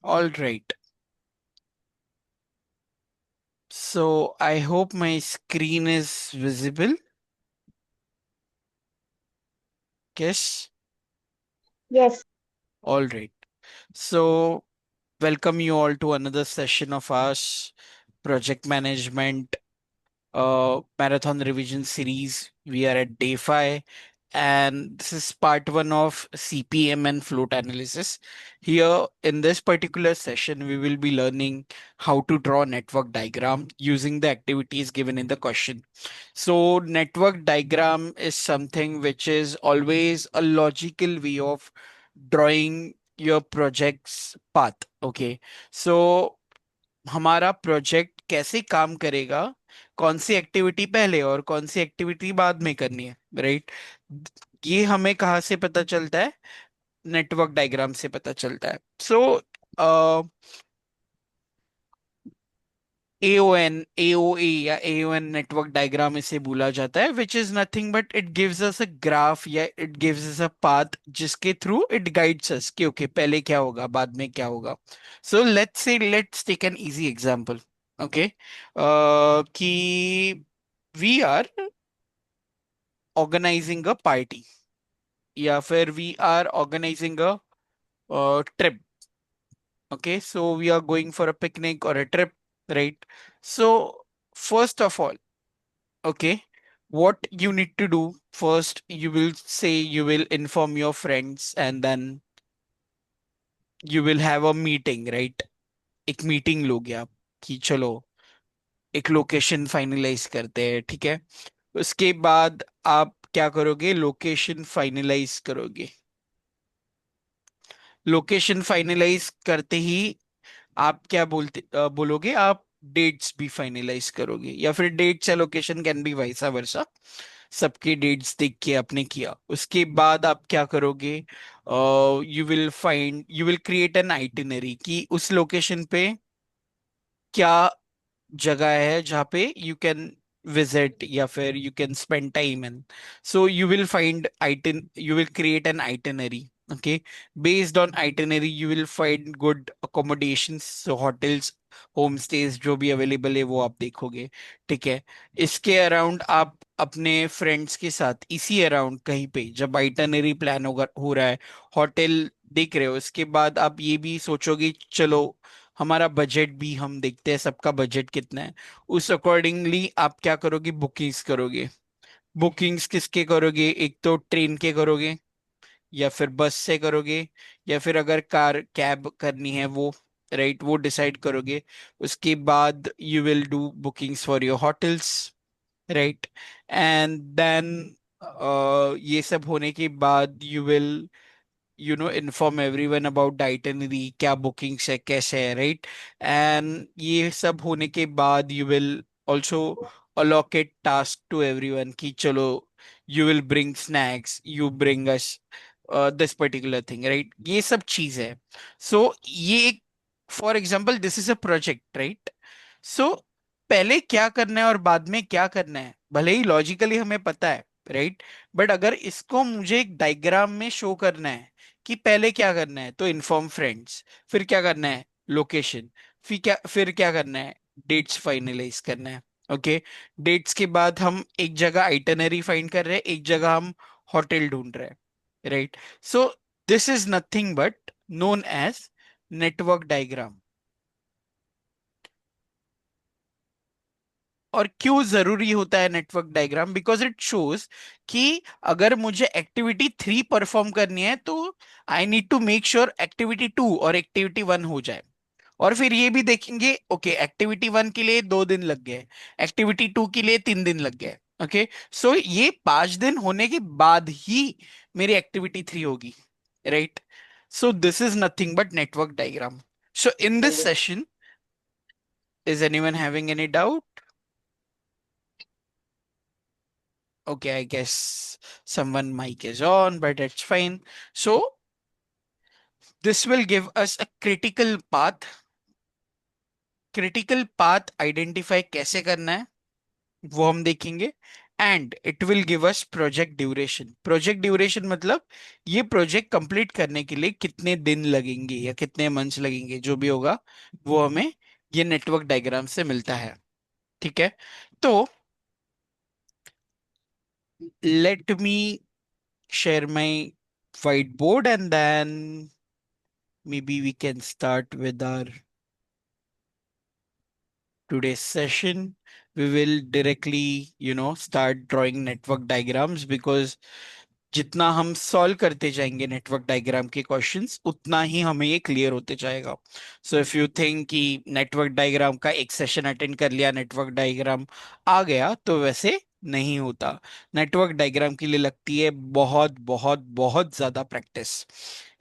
All right. So I hope my screen is visible. Yes. Yes, All right. So welcome you all to another session of us project management marathon revision series. We are at day 5, and this is part 1 of CPM and float analysis. Here, in this particular session, we will be learning how to draw network diagram using the activities given in the question. So, network diagram is something which is always a logical way of drawing your project's path. Okay, so हमारा project कैसे काम करेगा, कौन सी activity पहले और कौन सी activity बाद में करनी है, राइट? ये हमें कहाँ से पता चलता है? नेटवर्क डायग्राम से पता चलता है. सो एओएन, एओए या एओएन नेटवर्क डायग्राम इसे बोला जाता है, which is nothing but it gives us a graph या it gives us a path जिसके थ्रू इट गाइड्स अस कि ओके पहले क्या होगा बाद में क्या होगा. So let's take an easy example. Okay, कि we are organising a party या फिर we are organising a trip. Okay, so we are going for a picnic or a trip, right? So first of all, okay, what you need to do first, you will say you will inform your friends and then you will have a meeting, right? एक meeting लोगे आप कि चलो एक location finalise करते हैं, ठीक है? उसके बाद आप क्या करोगे? लोकेशन फाइनलाइज करोगे. लोकेशन फाइनलाइज करते ही आप क्या बोलोगे? आप डेट्स भी फाइनलाइज करोगे या फिर डेट्स या लोकेशन कैन बी वाइसा वर्सा. सबके डेट्स देख के आपने किया, उसके बाद आप क्या करोगे? You will create an itinerary कि उस लोकेशन पे क्या जगह है जहाँ पे यू कैन visit या फिर you can spend time in. So you will you will create an itinerary. Okay, based on itinerary you will find good accommodations, so hotels, home stage जो भी अवेलेबल है वो आप देखोगे. ठीक है, इसके अराउंड आप अपने फ्रेंड्स के साथ इसी अराउंड कहीं पे जब आइटनरी प्लान होगा हो रहा है, होटल देख रहे हो, उसके बाद आप ये भी सोचोगे चलो हमारा बजट भी हम देखते हैं सबका बजट कितना है. उस अकॉर्डिंगली आप क्या करोगे? बुकिंग्स करोगे. बुकिंग्स किसके करोगे? एक तो ट्रेन के करोगे या फिर बस से करोगे या फिर अगर कार कैब करनी है वो, राइट, वो डिसाइड करोगे. उसके बाद you will do bookings for your hotels, right. And then ये सब होने के बाद you will inform everyone about the itinerary, क्या बुकिंग्स है कैसे है, राइट. एंड ये सब होने के बाद you will also allocate task to everyone कि चलो you will bring snacks, you bring us this particular thing, right. ये सब चीज है. सो ये एक for example this is a project, right. So पहले क्या करना है और बाद में क्या करना है भले ही लॉजिकली हमें पता है, राइट. बट अगर इसको मुझे एक डायग्राम में शो करना है कि पहले क्या करना है, तो इन्फॉर्म फ्रेंड्स, फिर क्या करना है? लोकेशन, फिर क्या करना है? डेट्स फाइनलाइज करना है. ओके, डेट्स के बाद हम एक जगह आइटनरी फाइंड कर रहे हैं, एक जगह हम होटल ढूंढ रहे हैं, right. So this is nothing but known as network diagram. और क्यों जरूरी होता है network diagram? Because it shows कि अगर मुझे एक्टिविटी 3 परफॉर्म करनी है तो I need to make sure activity 2 और एक्टिविटी 1 हो जाए. और फिर ये भी देखेंगे ओके एक्टिविटी 1 के लिए 2 दिन लग गए, एक्टिविटी 2 के लिए 3 दिन लग गए. ओके, सो ये 5 दिन होने के बाद ही मेरी एक्टिविटी 3 होगी, right. So this is nothing but network diagram. So in this session, is anyone having any doubt? Okay, I guess someone mic is on, but it's fine. So this will give us a critical path. Critical path identify कैसे करना है वो हम देखेंगे. And it will give us project duration. Project duration मतलब ये project complete करने के लिए कितने दिन लगेंगे या कितने मंथ्स लगेंगे, जो भी होगा वो हमें ये नेटवर्क डायग्राम से मिलता है। ठीक है, तो let me share my whiteboard and then maybe we can start with our today's session. We will directly, start drawing network diagrams because जितना हम सॉल्व करते जाएंगे नेटवर्क डायग्राम के क्वेश्चंस, उतना ही हमें ये क्लियर होते जाएगा। सो इफ यू थिंक कि नेटवर्क डायग्राम का एक सेशन अटेंड कर लिया, नेटवर्क डायग्राम आ गया, तो वैसे नहीं होता। नेटवर्क डायग्राम के लिए लगती है बहुत बहुत बहुत ज्यादा practice.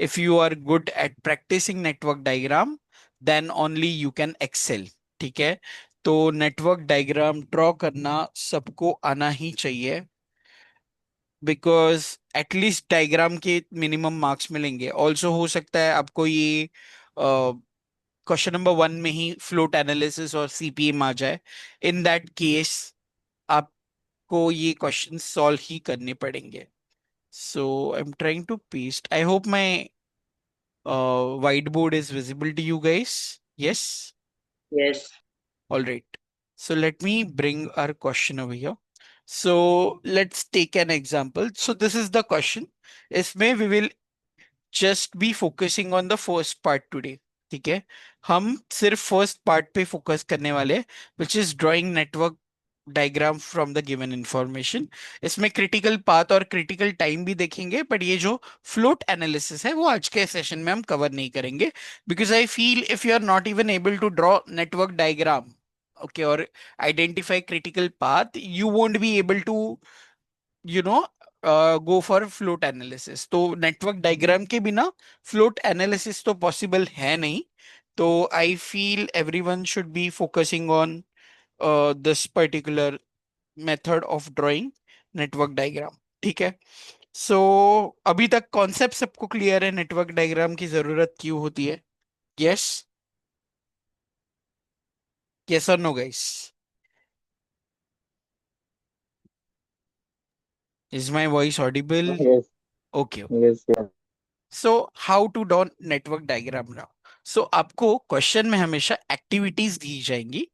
If you are good at practicing network diagram, then only you can excel. ठीक है, तो नेटवर्क डायग्राम ड्रॉ करना सबको आना ही चाहिए, बिकॉज एटलीस्ट डायग्राम के मिनिमम मार्क्स मिलेंगे। ऑल्सो हो सकता है आपको ये क्वेश्चन नंबर 1 में ही फ्लोट एनालिसिस और सीपीएम आ जाए। इन दैट केस आपको ये क्वेश्चन सॉल्व ही करने पड़ेंगे। So I am trying to paste, I hope my white board is visible to you guys. Yes. Yes. All right. So let me bring our question over here. So let's take an example. So this is the question. इसमें we will just be focusing on the first part today. ठीक है, हम सिर्फ first part पे focus करने वाले हैं, which is drawing network diagram from the given information. इसमें क्रिटिकल पाथ और क्रिटिकल टाइम भी देखेंगे, बट ये जो फ्लोट एनालिसिस है वो आज के सेशन में हम कवर नहीं करेंगे, because I feel if you are not even able to draw network diagram, okay, और identify critical path, you won't be able to you know go for float analysis. तो नेटवर्क डायग्राम के बिना float analysis तो possible है नहीं। तो I feel everyone should be focusing on this particular method of drawing network diagram. ठीक है, सो अभी तक कॉन्सेप्ट सबको क्लियर है नेटवर्क डायग्राम की जरूरत क्यों होती है? यस, यस और no guys? Is my voice audible? Yes. Okay. Yes. Yes. So how to draw network diagram now? So आपको क्वेश्चन में हमेशा एक्टिविटीज दी जाएंगी।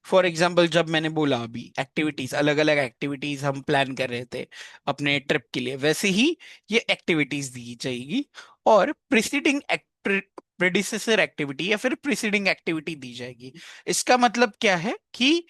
फॉर एग्जाम्पल, जब मैंने बोला अभी एक्टिविटीज, अलग अलग एक्टिविटीज हम प्लान कर रहे थे अपने ट्रिप के लिए, वैसे ही ये एक्टिविटीज दी जाएगी। और प्रिसीडिंग प्रेडिसेसर एक्टिविटी या फिर प्रिसीडिंग एक्टिविटी दी जाएगी। इसका मतलब क्या है कि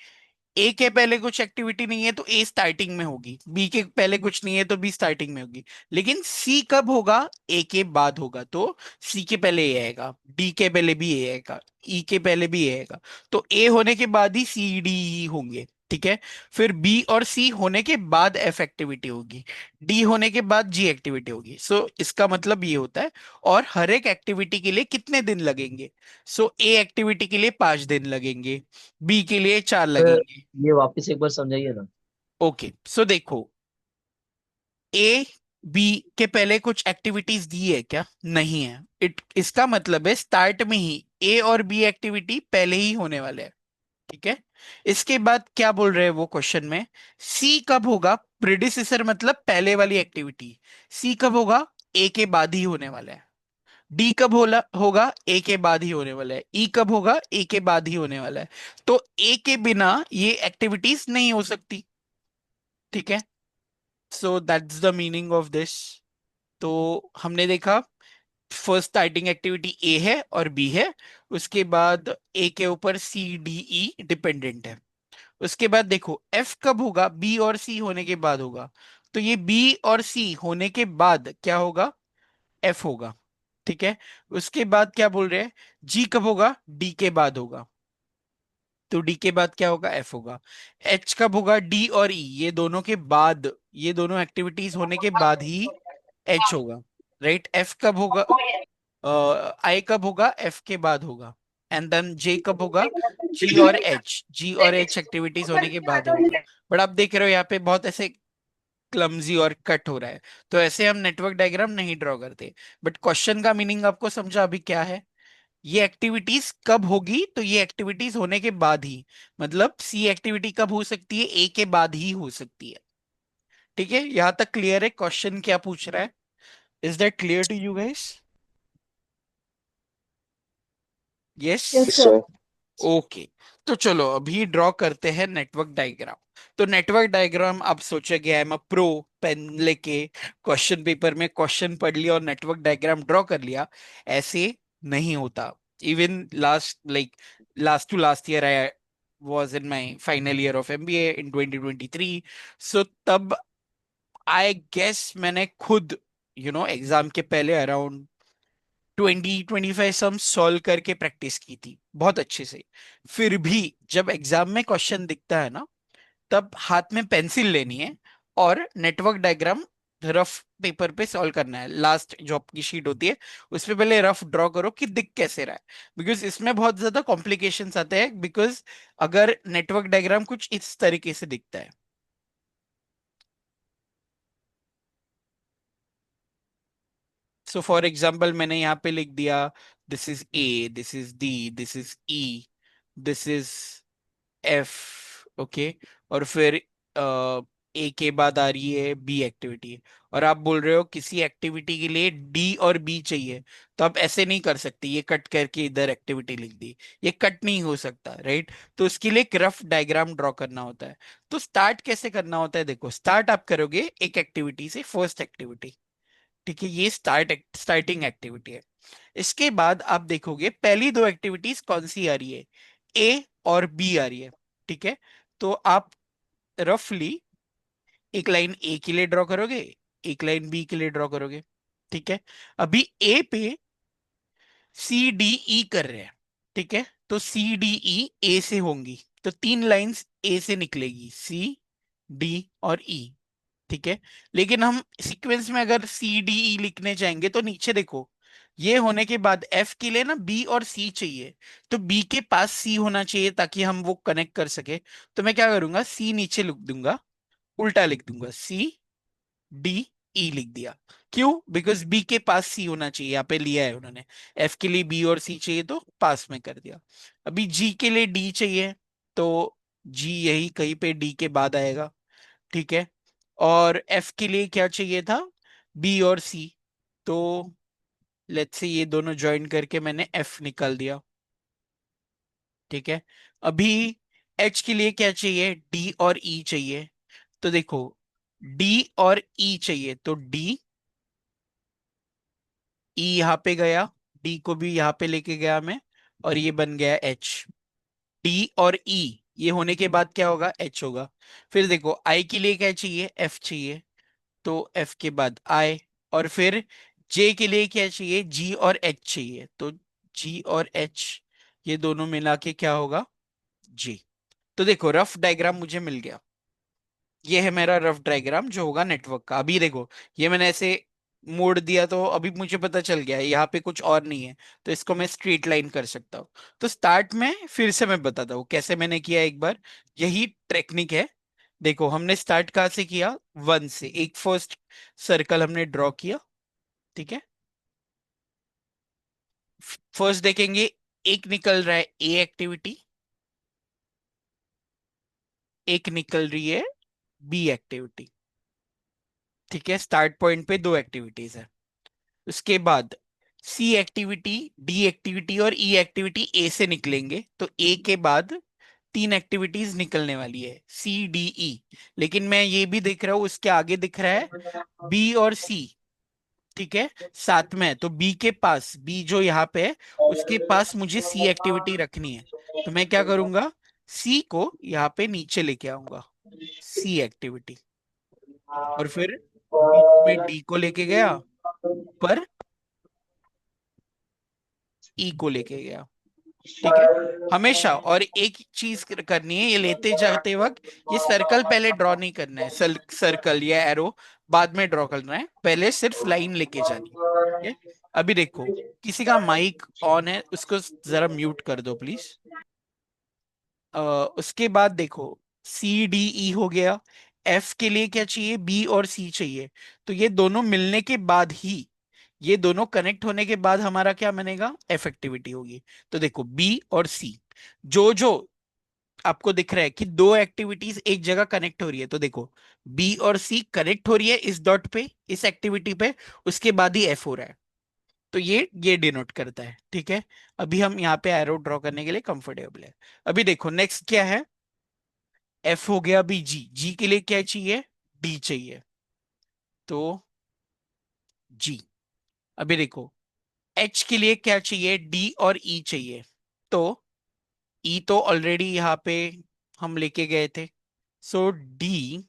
ए के पहले कुछ एक्टिविटी नहीं है तो ए स्टार्टिंग में होगी, बी के पहले कुछ नहीं है तो बी स्टार्टिंग में होगी। लेकिन सी कब होगा? ए के बाद होगा, तो सी के पहले ए आएगा, डी के पहले भी ए आएगा, ई के पहले भी ए आएगा। तो ए होने के बाद ही सी डी ई होंगे। ठीक है, फिर बी और सी होने के बाद एफ एक्टिविटी होगी, डी होने के बाद जी एक्टिविटी होगी। सो इसका मतलब ये होता है। और हर एक एक्टिविटी के लिए कितने दिन लगेंगे? सो ए एक्टिविटी के लिए 5 दिन लगेंगे, बी के लिए 4 सर, लगेंगे। ये वापस एक बार समझाइए ना। ओके, सो देखो, ए बी के पहले कुछ एक्टिविटीज दी है क्या? नहीं है। इसका मतलब है स्टार्ट में ही ए और बी एक्टिविटी पहले ही होने वाले हैं। ठीक है, इसके बाद क्या बोल रहे हैं वो क्वेश्चन में? सी कब होगा? प्रेडिसेसर मतलब पहले वाली एक्टिविटी। सी कब होगा? ए के बाद ही होने वाला है। डी कब होगा? ए के बाद ही होने वाला है। ई कब होगा? ए के बाद ही होने वाला है। तो ए के बिना ये एक्टिविटीज नहीं हो सकती। ठीक है, so that's the meaning of this. तो हमने देखा फर्स्ट स्टार्टिंग एक्टिविटी ए है और बी है, उसके बाद ए के ऊपर सी डी ई डिपेंडेंट है। उसके बाद देखो एफ कब होगा? बी और सी होने के बाद होगा। तो ये बी और सी होने के बाद क्या होगा? एफ होगा। ठीक है, उसके बाद क्या बोल रहे हैं? जी कब होगा? डी के बाद होगा। तो डी के बाद क्या होगा? एफ होगा। एच कब होगा? डी और ई ये दोनों के बाद, ये दोनों एक्टिविटीज होने के बाद ही एच होगा। राइट, एफ कब होगा? आई कब होगा? एफ के बाद होगा। एंड देन जे कब होगा? जी और एच एक्टिविटीज होने के बाद होगा। बट आप देख रहे हो यहाँ पे बहुत ऐसे क्लमजी और कट हो रहा है, तो ऐसे हम नेटवर्क डायग्राम नहीं ड्रॉ करते। बट क्वेश्चन का मीनिंग आपको समझा अभी क्या है? ये एक्टिविटीज कब होगी? तो ये एक्टिविटीज होने के बाद ही, मतलब सी एक्टिविटी कब हो सकती है? ए के बाद ही हो सकती है। ठीक है, यहां तक क्लियर है क्वेश्चन क्या पूछ रहा है? Is that clear to you guys? Yes. Yes, Yes, sir. sir. Okay, तो चलो अभी ड्रॉ करते हैं नेटवर्क डायग्राम। तो नेटवर्क डायग्राम आप सोचेंगे I am a pro, pen लेके क्वेश्चन पेपर में क्वेश्चन पढ़ लिया और नेटवर्क डायग्राम ड्रॉ कर लिया। ऐसे नहीं होता। Even last to last year I was in my final year of MBA in 2023. So तब आई गेस मैंने खुद एग्जाम के पहले अराउंड 20-25 सम सॉल्व करके प्रैक्टिस की थी बहुत अच्छे से। फिर भी जब एग्जाम में क्वेश्चन दिखता है ना, तब हाथ में पेंसिल लेनी है और नेटवर्क डायग्राम रफ पेपर पे सॉल्व करना है। लास्ट जो आपकी शीट होती है उस पे पहले रफ ड्रॉ करो कि दिख कैसे रहा है, बिकॉज इसमें बहुत ज्यादा कॉम्प्लिकेशंस आते हैं। बिकॉज अगर नेटवर्क डायग्राम कुछ इस तरीके से दिखता है, सो फॉर एग्जाम्पल मैंने यहाँ पे लिख दिया this is a, this is D, this is E, this is F. Okay, और फिर ए के बाद आ रही है बी एक्टिविटी, और आप बोल रहे हो किसी एक्टिविटी के लिए डी और बी चाहिए, तो आप ऐसे नहीं कर सकते ये कट करके इधर एक्टिविटी लिख दी। ये कट नहीं हो सकता, राइट? तो उसके लिए एक रफ डायग्राम ड्रॉ करना होता है। तो स्टार्ट कैसे करना होता है? देखो, स्टार्ट आप करोगे एक एक्टिविटी से, फर्स्ट एक्टिविटी। ठीक है, ये स्टार्टिंग एक्टिविटी है। इसके बाद आप देखोगे पहली दो एक्टिविटीज कौन सी आ रही है, ए और बी आ रही है। ठीक है, तो आप रफली एक लाइन ए के लिए ड्रॉ करोगे, एक लाइन बी के लिए ड्रॉ करोगे। ठीक है, अभी ए पे सी डी ई कर रहे हैं। ठीक है, तो सी डी ई ए से होंगी, तो तीन लाइंस ए से निकलेगी, सी डी और ई। ठीक है, लेकिन हम सीक्वेंस में अगर सी डी ई लिखने जाएंगे तो नीचे देखो, ये होने के बाद एफ के लिए ना बी और सी चाहिए, तो बी के पास सी होना चाहिए ताकि हम वो कनेक्ट कर सके। तो मैं क्या करूंगा, सी नीचे लिख दूंगा, उल्टा लिख दूंगा, सी डी ई लिख दिया। क्यों? बिकॉज बी के पास सी होना चाहिए, यहाँ पे लिया है उन्होंने। एफ के लिए बी और सी चाहिए तो पास में कर दिया। अभी जी के लिए डी चाहिए, तो जी यही कहीं पे डी के बाद आएगा। ठीक है, और एफ के लिए क्या चाहिए था, बी और सी, तो लेट्स से ये दोनों ज्वाइन करके मैंने एफ निकाल दिया। ठीक है, अभी एच के लिए क्या चाहिए, डी और ई चाहिए। तो देखो, डी और ई चाहिए, तो डी, ई यहाँ पे गया, डी को भी यहाँ पे लेके गया मैं, और ये बन गया एच। डी और ई ये होने के बाद क्या होगा, एच होगा। फिर देखो आई के लिए क्या चाहिए, एफ चाहिए, तो एफ के बाद आई। और फिर जे के लिए क्या चाहिए, जी और एच चाहिए, तो जी और एच ये दोनों मिला के क्या होगा, जी। तो देखो रफ डायग्राम मुझे मिल गया। ये है मेरा रफ डायग्राम जो होगा नेटवर्क का। अभी देखो, ये मैंने ऐसे मोड़ दिया तो अभी मुझे पता चल गया है यहाँ पे कुछ और नहीं है, तो इसको मैं स्ट्रेट लाइन कर सकता हूँ। तो स्टार्ट में फिर से मैं बताता हूँ कैसे मैंने किया एक बार, यही टेक्निक है। देखो, हमने स्टार्ट कहाँ से किया, वन से, एक फर्स्ट सर्कल हमने ड्रॉ किया। ठीक है, फर्स्ट देखेंगे, एक निकल रहा है ए एक्टिविटी, एक निकल रही है बी एक्टिविटी। ठीक है, स्टार्ट पॉइंट पे दो एक्टिविटीज है। उसके बाद सी एक्टिविटी, डी एक्टिविटी और ई एक्टिविटी ए से निकलेंगे, तो ए के बाद तीन एक्टिविटीज निकलने वाली है, सी डी ई। लेकिन मैं ये भी देख रहा हूँ उसके आगे दिख रहा है बी और सी। ठीक है, साथ में है, तो बी के पास, बी जो यहाँ पे है उसके पास मुझे सी एक्टिविटी रखनी है। तो मैं क्या करूंगा, सी को यहाँ पे नीचे लेके आऊंगा, सी एक्टिविटी, और फिर बीच में डी को लेके गया, ऊपर ई को लेके गया। ठीक है, हमेशा। और एक चीज करनी है, ये लेते जाते वक्त ये सर्कल पहले ड्रॉ नहीं करना है, सर्कल या एरो बाद में ड्रॉ करना है, पहले सिर्फ लाइन लेके जानी है। ठीक है, अभी देखो किसी का माइक ऑन है, उसको जरा म्यूट कर दो प्लीज। उसके बाद देखो, सी डी ई हो गया, एफ के लिए क्या चाहिए, बी और सी चाहिए। तो ये दोनों मिलने के बाद ही, ये दोनों कनेक्ट होने के बाद हमारा क्या बनेगा, एफ एक्टिविटी होगी। तो देखो बी और सी, जो जो आपको दिख रहा है कि दो एक्टिविटीज एक जगह कनेक्ट हो रही है, तो देखो बी और सी कनेक्ट हो रही है इस डॉट पे, इस एक्टिविटी पे, उसके बाद ही एफ हो रहा है। तो ये डिनोट करता है, ठीक है। अभी हम यहाँ पे एरो ड्रॉ करने के लिए कंफर्टेबल है। अभी देखो नेक्स्ट क्या है, एफ हो गया, अभी जी, जी के लिए क्या चाहिए, डी चाहिए, तो जी। अभी देखो एच के लिए क्या चाहिए, डी और ई चाहिए, तो ई तो ऑलरेडी यहाँ पे हम लेके गए थे, सो डी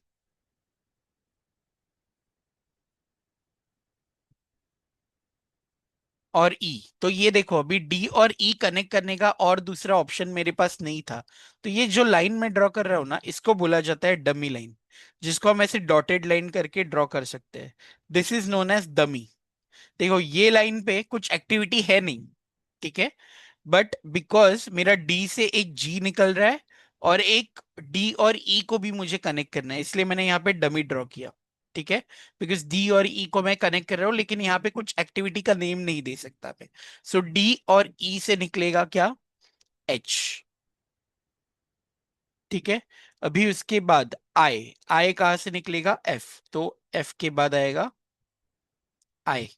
और ई। तो ये देखो अभी डी और ई कनेक्ट करने का और दूसरा ऑप्शन मेरे पास नहीं था। तो ये जो लाइन में ड्रॉ कर रहा हूं ना, इसको बोला जाता है डमी लाइन, जिसको हम ऐसे डॉटेड लाइन करके ड्रॉ कर सकते हैं। This is known as dummy. देखो ये लाइन पे कुछ एक्टिविटी है नहीं, ठीक है, बट बिकॉज मेरा डी से एक जी निकल रहा है और एक डी और ई को भी मुझे कनेक्ट करना है, इसलिए मैंने यहाँ पे डमी ड्रॉ किया, ठीक है। बिकॉज डी और ई को मैं कनेक्ट कर रहा हूँ, लेकिन यहाँ पे कुछ एक्टिविटी का नेम नहीं दे सकता मैं। सो डी और ई से निकलेगा क्या, एच, ठीक है। अभी उसके बाद आई, आई कहाँ से निकलेगा, एफ, तो एफ के बाद आएगा आई।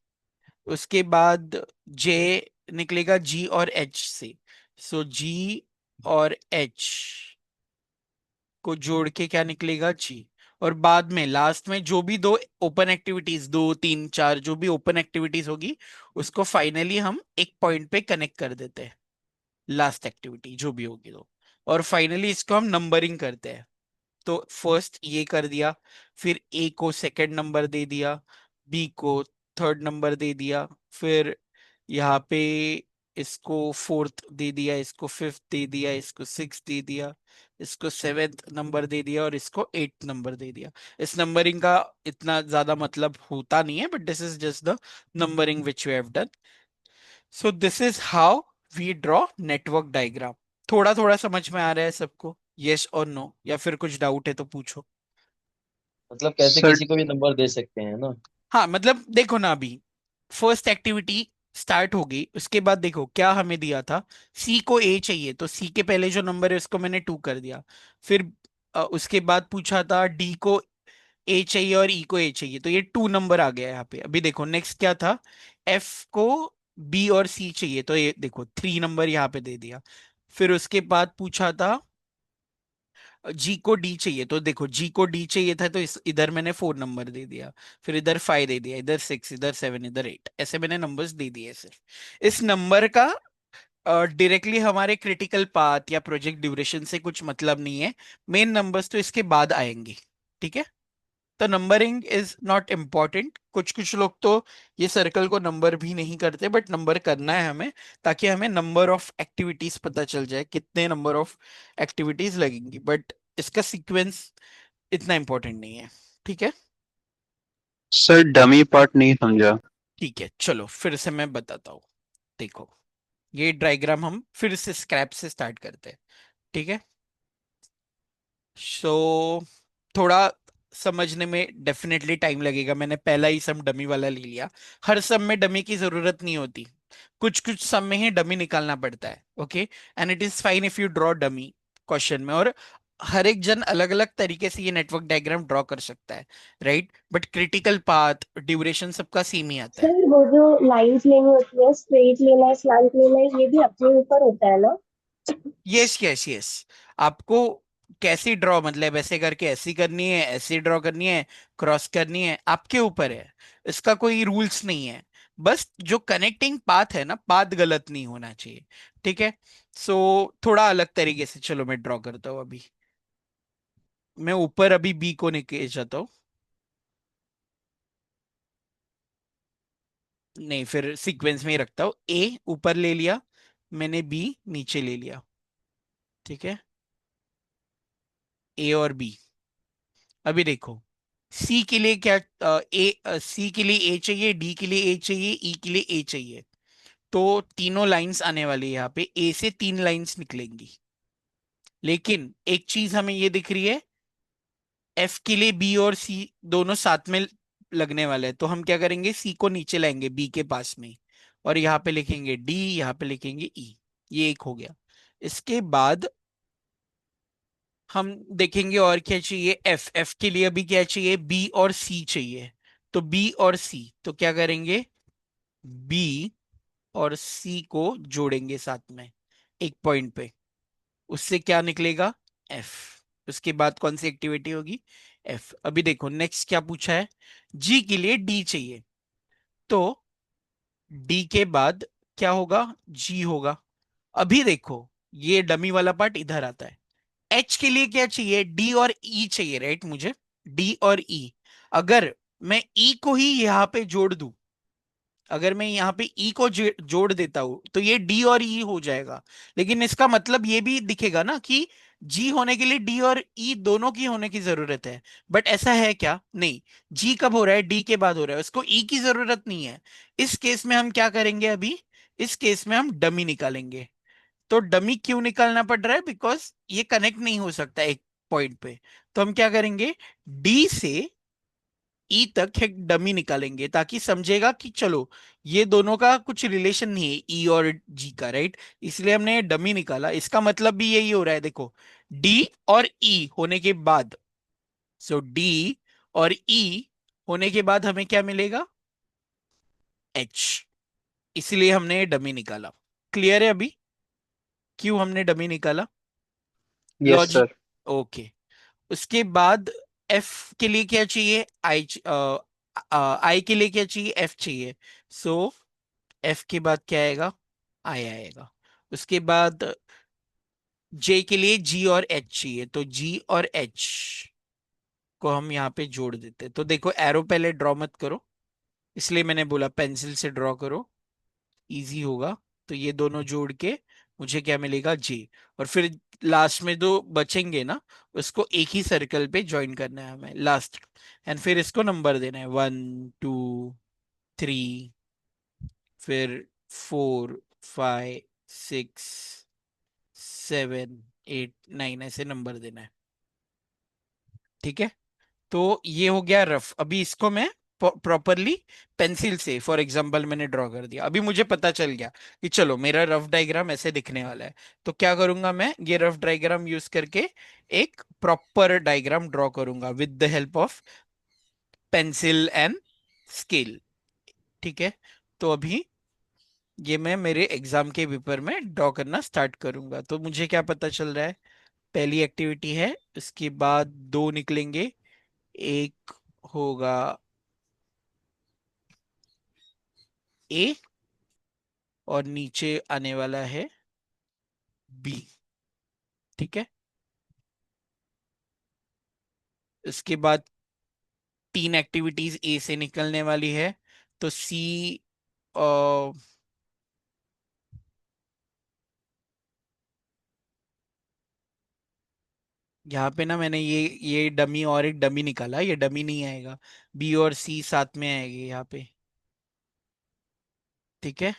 उसके बाद जे निकलेगा जी और एच से, सो जी और एच को जोड़ के क्या निकलेगा, जी। और बाद में लास्ट में जो भी दो ओपन एक्टिविटीज, दो तीन चार जो भी ओपन एक्टिविटीज होगी, उसको फाइनली हम एक पॉइंट पे कनेक्ट कर देते हैं, लास्ट एक्टिविटी जो भी होगी तो। और फाइनली इसको हम नंबरिंग करते हैं। तो फर्स्ट ये कर दिया, फिर ए को सेकंड नंबर दे दिया, बी को थर्ड नंबर दे दिया, फिर यहाँ पे इसको फोर्थ दे दिया, इसको फिफ्थ दे दिया, इसको सिक्स दे दिया, इसको सेवेंथ नंबर दे दिया और इसको एट्थ नंबर दे दिया। इस नंबरिंग का इतना ज्यादा मतलब होता नहीं है, but this is just the numbering which we have done. So this is how we draw network diagram. थोड़ा थोड़ा समझ में आ रहा है सबको, यस और नो, या फिर कुछ डाउट है तो पूछो। मतलब कैसे सर किसी को भी नंबर दे सकते हैं ना। हाँ मतलब देखो ना, अभी फर्स्ट एक्टिविटी स्टार्ट हो गई, उसके बाद देखो क्या हमें दिया था, सी को ए चाहिए, तो सी के पहले जो नंबर है उसको मैंने टू कर दिया। फिर उसके बाद पूछा था डी को ए चाहिए और ई को ए चाहिए, तो ये टू नंबर आ गया यहाँ पे। अभी देखो नेक्स्ट क्या था, एफ को बी और सी चाहिए, तो ये देखो थ्री नंबर यहाँ पे दे दिया। फिर उसके बाद पूछा था जी को डी चाहिए, तो देखो जी को डी चाहिए था, तो इस इधर मैंने फोर नंबर दे दिया। फिर इधर फाइव दे दिया, इधर सिक्स, इधर सेवन, इधर एट, ऐसे मैंने नंबर्स दे दिए सिर्फ। इस नंबर का डायरेक्टली हमारे क्रिटिकल पाथ या प्रोजेक्ट ड्यूरेशन से कुछ मतलब नहीं है। मेन नंबर्स तो इसके बाद आएंगे, ठीक है। तो नंबरिंग इज नॉट इम्पॉर्टेंट। कुछ कुछ लोग तो ये सर्कल को नंबर भी नहीं करते, बट नंबर करना है हमें, ताकि हमें नंबर ऑफ एक्टिविटीज पता चल जाए, कितने नंबर ऑफ एक्टिविटीज लगेंगी, बट इसका सीक्वेंस इतना इम्पोर्टेंट नहीं है, ठीक है। सर डमी पार्ट नहीं समझा। ठीक है चलो फिर से मैं बताता हूँ। देखो ये डायग्राम हम फिर से स्क्रैप से स्टार्ट करते हैं, ठीक है। सो थोड़ा समझने में डेफिनेटली टाइम लगेगा, मैंने पहला ही सम डमी वाला ले लिया। हर सम में डमी की जरूरत नहीं होती, कुछ कुछ सम में ही डमी निकालना पड़ता है, okay. And it is fine if you draw dummy question में, और हर एक जन अलग अलग तरीके से ये नेटवर्क डायग्राम ड्रॉ कर सकता है, right. But critical path duration सबका सेम ही आता है। सर वो जो लाइंस लेनी होती है, स्ट्रेट लेना है, स्लैंट लेना है, ये भी अपने ऊपर होता है ना? यस यस यस, आपको कैसी ड्रॉ, मतलब ऐसे करके ऐसी करनी है, ऐसी ड्रॉ करनी है, क्रॉस करनी है, आपके ऊपर है। इसका कोई रूल्स नहीं है। बस जो कनेक्टिंग पाथ है ना, पाथ गलत नहीं होना चाहिए, ठीक है। सो थोड़ा अलग तरीके से चलो मैं ड्रॉ करता हूँ अभी। मैं ऊपर अभी बी को लेके जाता हूँ, नहीं फिर सीक्वेंस में ही रखता हूँ। ए ऊपर ले लिया मैंने, बी नीचे ले लिया, ठीक है, ए और बी। अभी देखो सी के लिए क्या, सी के लिए ए चाहिए, डी के लिए ए चाहिए, ई के लिए ए चाहिए, तो तीनों लाइंस आने वाली है यहाँ पे, ए से तीन लाइंस निकलेंगी। लेकिन एक चीज हमें ये दिख रही है, एफ के लिए बी और सी दोनों साथ में लगने वाले हैं, तो हम क्या करेंगे, सी को नीचे लाएंगे बी के पास में, और यहाँ पे लिखेंगे डी, यहाँ पे लिखेंगे ई। ये एक हो गया। इसके बाद हम देखेंगे और क्या चाहिए, एफ, एफ के लिए अभी क्या चाहिए, बी और सी चाहिए। तो बी और सी, तो क्या करेंगे, बी और सी को जोड़ेंगे साथ में एक पॉइंट पे, उससे क्या निकलेगा, एफ। उसके बाद कौन सी एक्टिविटी होगी, एफ। अभी देखो नेक्स्ट क्या पूछा है, जी के लिए डी चाहिए, तो डी के बाद क्या होगा, जी होगा। अभी देखो ये डमी वाला पार्ट इधर आता है। एच के लिए क्या चाहिए, डी और ई चाहिए, राइट मुझे, डी और ई। अगर मैं ई को ही यहाँ पे जोड़ दूं, अगर मैं यहाँ पे ई को जोड़ देता हूं तो ये डी और ई हो जाएगा। लेकिन इसका मतलब ये भी दिखेगा ना कि जी होने के लिए डी और ई दोनों की होने की जरूरत है। बट ऐसा है क्या, नहीं। जी कब हो रहा है, डी के बाद हो रहा है, उसको ई की जरूरत नहीं है। इस केस में हम क्या करेंगे अभी, इस केस में हम डमी निकालेंगे। तो डमी क्यों निकालना पड़ रहा है, बिकॉज ये कनेक्ट नहीं हो सकता एक पॉइंट पे। तो हम क्या करेंगे, डी से ई तक एक डमी निकालेंगे, ताकि समझेगा कि चलो ये दोनों का कुछ रिलेशन नहीं है, ई और जी का, राइट। इसलिए हमने डमी निकाला, इसका मतलब भी यही हो रहा है, देखो डी और ई होने के बाद, सो डी और ई होने के बाद हमें क्या मिलेगा, एच। इसलिए हमने डमी निकाला। क्लियर है अभी क्यों हमने डमी निकाला, यस लॉजिक। सर। ओके। उसके बाद एफ के लिए क्या चाहिए, आई, आई के लिए क्या चाहिए, एफ चाहिए। सो एफ के बाद क्या आएगा, आई आएगा। उसके बाद जे के लिए जी और एच चाहिए, तो जी और एच को हम यहाँ पे जोड़ देते हैं। तो देखो एरो पहले ड्रॉ मत करो, इसलिए मैंने बोला पेंसिल से ड्रॉ करो, इजी होगा। तो ये दोनों जोड़ के मुझे क्या मिलेगा, जे। और फिर लास्ट में जो बचेंगे ना, उसको एक ही सर्कल पे ज्वाइन करना है हमें लास्ट। एंड फिर इसको नंबर देना है, 1 2 3, फिर 4 5 6 7 8 9, ऐसे नंबर देना है। ठीक है। तो ये हो गया रफ। अभी इसको मैं प्रॉपरली पेंसिल से फॉर एग्जांपल मैंने ड्रॉ कर दिया। अभी मुझे पता चल गया कि चलो मेरा रफ डायग्राम ऐसे दिखने वाला है। तो क्या करूंगा, मैं ये रफ डायग्राम यूज करके एक प्रॉपर डायग्राम ड्रॉ करूंगा with the help of pencil and scale. ठीक है। तो अभी ये मैं मेरे एग्जाम के पेपर में ड्रॉ करना स्टार्ट करूंगा। तो मुझे क्या पता चल रहा है, पहली एक्टिविटी है, उसके बाद दो निकलेंगे, एक होगा ए और नीचे आने वाला है बी। ठीक है। इसके बाद तीन एक्टिविटीज ए से निकलने वाली है, तो सी, यहाँ पे ना मैंने ये डमी और एक डमी निकाला, ये डमी नहीं आएगा, बी और सी साथ में आएंगे यहाँ पे। ठीक है।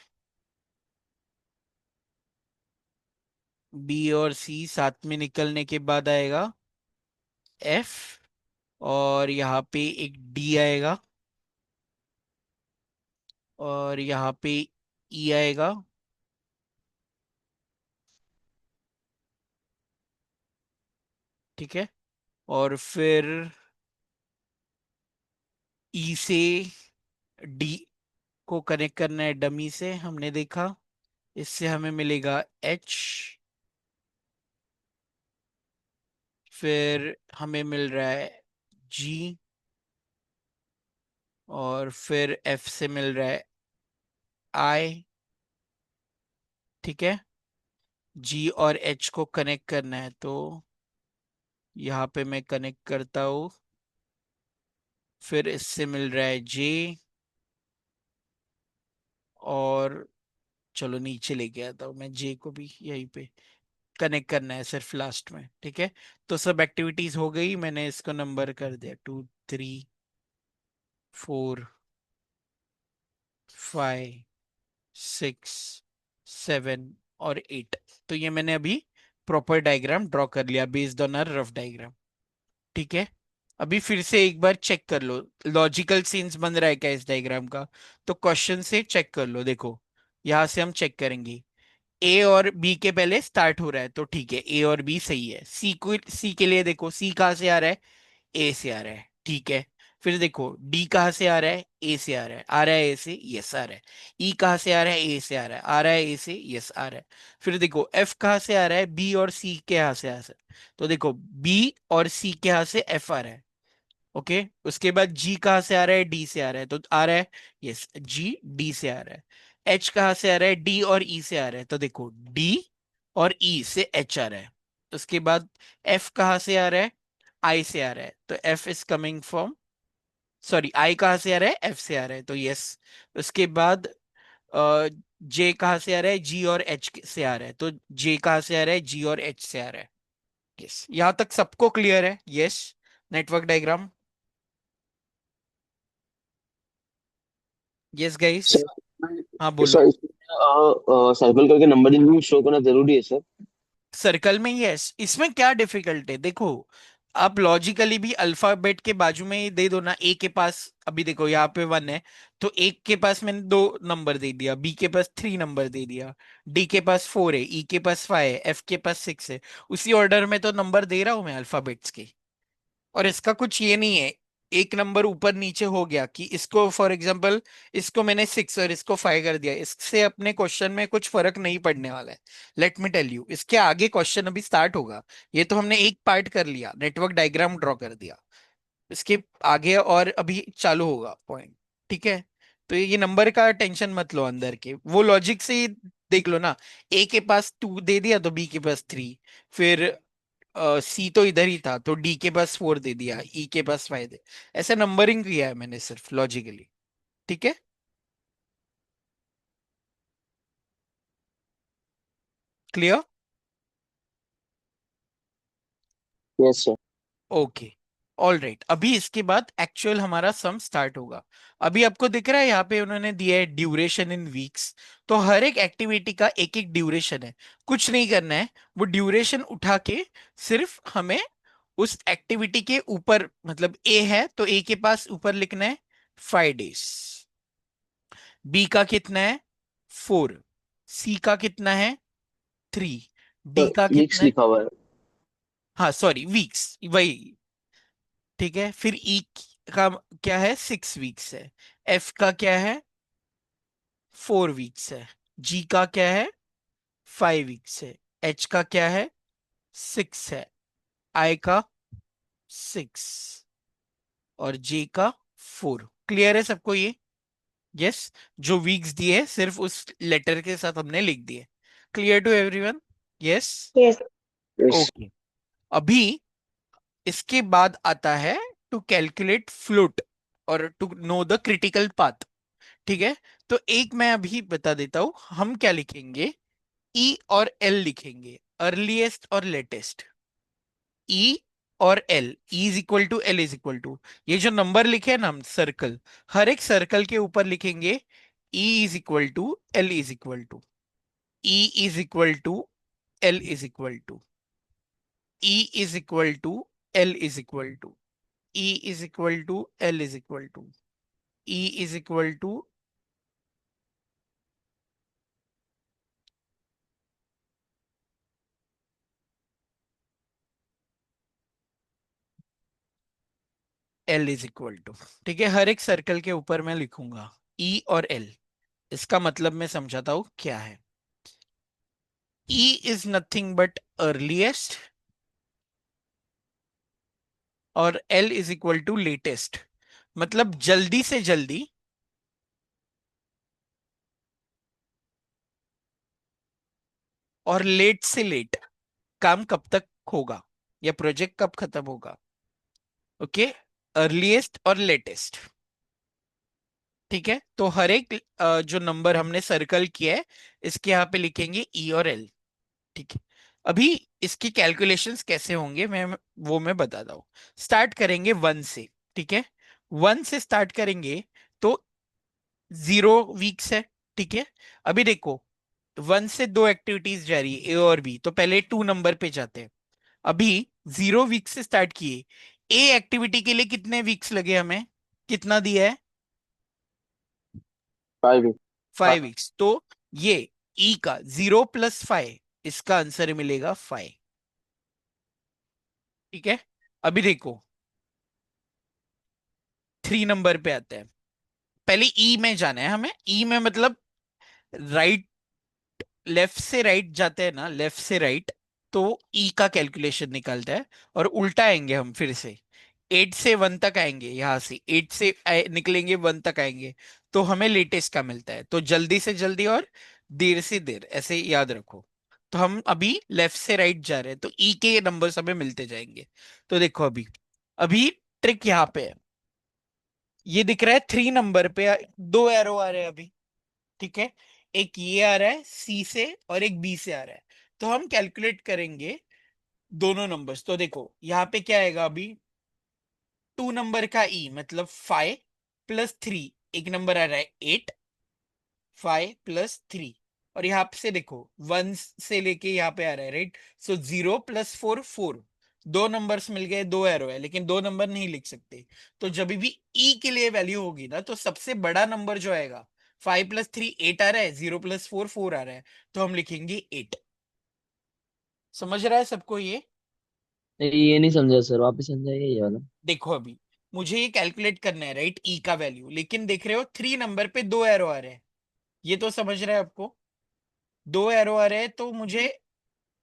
बी और सी साथ में निकलने के बाद आएगा एफ, और यहाँ पे एक डी आएगा, और यहाँ पे ई आएगा। ठीक है। और फिर ई से डी को कनेक्ट करना है डमी से, हमने देखा, इससे हमें मिलेगा एच। फिर हमें मिल रहा है जी, और फिर एफ से मिल रहा है आई। ठीक है। जी और एच को कनेक्ट करना है, तो यहाँ पे मैं कनेक्ट करता हूँ। फिर इससे मिल रहा है जे, और चलो नीचे लेके आता हूँ मैं, जे को भी यहीं पे कनेक्ट करना है सिर्फ लास्ट में। ठीक है। तो सब एक्टिविटीज हो गई, मैंने इसको नंबर कर दिया, 2 3 4 5 6 7 और 8। तो ये मैंने अभी प्रॉपर डायग्राम ड्रॉ कर लिया based on our rough diagram. ठीक है। अभी फिर से एक बार चेक कर लो, लॉजिकल सीन्स बन रहा है क्या इस डायग्राम का। तो क्वेश्चन से चेक कर लो, देखो यहां से हम चेक करेंगे, ए और बी के पहले स्टार्ट हो रहा है तो ठीक है, ए और बी सही है। सी के लिए देखो, सी कहाँ से आ रहा है, ए से आ रहा है, ठीक है। फिर देखो डी कहाँ से आ रहा है, ए से आ रहा है, आ रहा है ए से, यस आ रहा है। ई कहाँ से आ रहा है, ए से आ रहा है, आ रहा है ए से, यस आ रहा है। फिर देखो एफ कहाँ से आ रहा है, बी और सी के यहाँ से आ रहा है, तो देखो बी और सी के यहाँ से एफ आ रहा है। ओके, उसके बाद जी कहाँ से आ रहा है, डी से आ रहा है, तो आ रहा है, यस जी डी से आ रहा है। एच कहाँ से आ रहा है, डी और ई से आ रहा है, तो देखो डी और ई से एच आ रहा है। उसके बाद एफ कहाँ से आ रहा है, आई से आ रहा है, तो F is coming from, sorry I कहाँ से आ रहा है, एफ से आ रहा है, तो यस। उसके बाद जे कहाँ से आ रहा है, जी और एच से आ रहा है, तो जे कहाँ से आ रहा है, जी और एच से आ रहा है। यस, यहां तक सबको क्लियर है? Yes, network diagram. Yes guys. Sir हाँ बोलो। सर इसमें सर्कल करके नंबरिंग शो करना जरूरी है सर? सर्कल में, यस, इसमें क्या डिफिकल्ट है? देखो आप लॉजिकली भी अल्फाबेट के बाजू में ही दे दो ना। ए के पास, अभी देखो यहाँ पे 1 है, तो ए के पास मैंने 2 नंबर दे दिया, बी के पास 3 नंबर दे दिया, डी के पास 4 है, ई के पास 5 है, एफ के पास 6 है। उसी ऑर्डर में तो नंबर दे रहा हूं मैं अल्फाबेट्स के। और इसका कुछ ये नहीं है, एक नंबर ऊपर नीचे हो गया कि इसको फॉर एग्जांपल इसको मैंने 6 और इसको 5 कर दिया, इससे अपने क्वेश्चन में कुछ फर्क नहीं पड़ने वाला है। लेट मी टेल यू, इसके आगे क्वेश्चन अभी स्टार्ट होगा। ये तो हमने एक पार्ट कर लिया, नेटवर्क डायग्राम ड्रॉ कर दिया, इसके आगे और अभी चालू होगा पॉइंट, ठीक है। तो ये नंबर का टेंशन मत लो, अंदर के वो लॉजिक से ही देख लो ना। ए के पास 2 दे दिया तो बी के पास 3, फिर सी तो इधर ही था तो डी के पास 4 दे दिया, ई के पास 5 दे, ऐसे नंबरिंग किया है मैंने सिर्फ लॉजिकली, ठीक है। Clear? Yes sir. Okay, all right. अभी इसके बाद एक्चुअल हमारा सम स्टार्ट होगा। अभी आपको दिख रहा है यहाँ पे उन्होंने दिया है ड्यूरेशन इन वीक्स, तो हर एक एक्टिविटी का एक एक ड्यूरेशन है। कुछ नहीं करना है, वो ड्यूरेशन उठा के सिर्फ हमें उस एक्टिविटी के ऊपर, मतलब ए है तो ए के पास ऊपर लिखना है 5 days, बी का कितना है 4, सी का कितना है 3, डी का वीक्स कितना है, लिखा हुआ है। हाँ सॉरी वीक्स वही, ठीक है। फिर ई का क्या है, 6 वीक्स है। एफ का क्या है, 4 वीक्स है। जी का क्या है, 5 वीक्स है। एच का क्या है, 6 है। आई का 6 और जे का 4। क्लियर है सबको ये? यस, जो वीक्स दिए सिर्फ उस लेटर के साथ हमने लिख दिए। Clear to everyone? Yes. Yes. Yes. Okay, अभी इसके बाद आता है टू कैलकुलेट फ्लोट और to know the critical path, ठीक है। तो एक मैं अभी बता देता हूं, हम क्या लिखेंगे, ई और एल लिखेंगे, अर्लीस्ट और लेटेस्ट। ई और L, E is equal to L is equal to, ये जो नंबर लिखे हैं ना हम सर्कल, हर एक सर्कल के ऊपर लिखेंगे E is equal to L is equal to, E is equal to L is equal to, E is equal to L is equal to, E is equal to L is equal to, E is equal to L is equal to, ठीक है। हर एक circle के ऊपर मैं लिखूंगा ई और L. इसका मतलब मैं समझाता हूं क्या है। E is nothing but earliest और L is equal to latest, मतलब जल्दी से जल्दी और लेट से लेट काम कब तक होगा या प्रोजेक्ट कब खत्म होगा। ओके, अर्लीस्ट और लेटेस्ट, ठीक है। तो हर एक जो नंबर हमने सर्कल किया है इसके यहाँ पे लिखेंगे ई और एल, ठीक है। अभी इसकी कैलकुलेशंस कैसे होंगे मैं बताता हूँ। स्टार्ट करेंगे 1 से, ठीक है। 1 से स्टार्ट करेंगे तो 0 वीक्स है, ठीक है। अभी देखो 1 से 2 एक्टिविटीज जा रही है, ए और बी, तो पहले 2 नंबर पे जाते हैं। अभी 0 वीक्स से स्टार्ट किए, ए एक्टिविटी के लिए कितने वीक्स लगे हमें, कितना दिया है, 5 वीक। 5 वीक्स, तो ये ई का 0 + 5, इसका आंसर मिलेगा 5। ठीक है, अभी देखो 3 नंबर पे आते हैं। पहले ई में जाना है हमें। ई में मतलब राइट, लेफ्ट से राइट जाते हैं ना, लेफ्ट से राइट, तो ई का कैलकुलेशन निकलता है। और उल्टा आएंगे हम फिर से, 8 से 1 तक आएंगे, यहां से 8 से निकलेंगे 1 तक आएंगे, तो हमें लेटेस्ट का मिलता है। तो जल्दी से जल्दी और देर से देर, ऐसे याद रखो। तो हम अभी लेफ्ट से राइट जा रहे हैं, तो ई के नंबर्स हमें मिलते जाएंगे। तो देखो अभी, अभी ट्रिक यहाँ पे है। ये दिख रहा है 3 नंबर पे 2 एरो आ रहे हैं अभी। ठीक है, एक ये आ रहा है सी से और एक बी से आ रहा है। तो हम कैलकुलेट करेंगे दोनों नंबर्स। तो देखो यहाँ पे क्या आएगा अभी, 2 नंबर का ई मतलब 5 + 3, एक नंबर आ रहा है 8, 5 + 3। और यहाँ से देखो 1 से लेके यहाँ पे आ रहा है, राइट। सो 0 + 4 4, दो नंबर्स मिल गए, 2 एरो है, लेकिन दो नंबर नहीं लिख सकते। तो जब भी ई के लिए वैल्यू होगी ना, तो सबसे बड़ा नंबर जो आएगा, 5 + 3 8 आ रहा है, 0 + 4 4 आ रहा है, तो हम लिखेंगे 8। समझ रहा है सबको ये? ये नहीं समझा सर, वापस समझाइए ये वाला। देखो अभी मुझे ये कैलकुलेट करना है, राइट, ई का वैल्यू, लेकिन देख रहे हो 3 नंबर पे 2 एरो आ रहे हैं। ये तो समझ रहे हैं आपको? 2 एरो आ रहे हैं, तो मुझे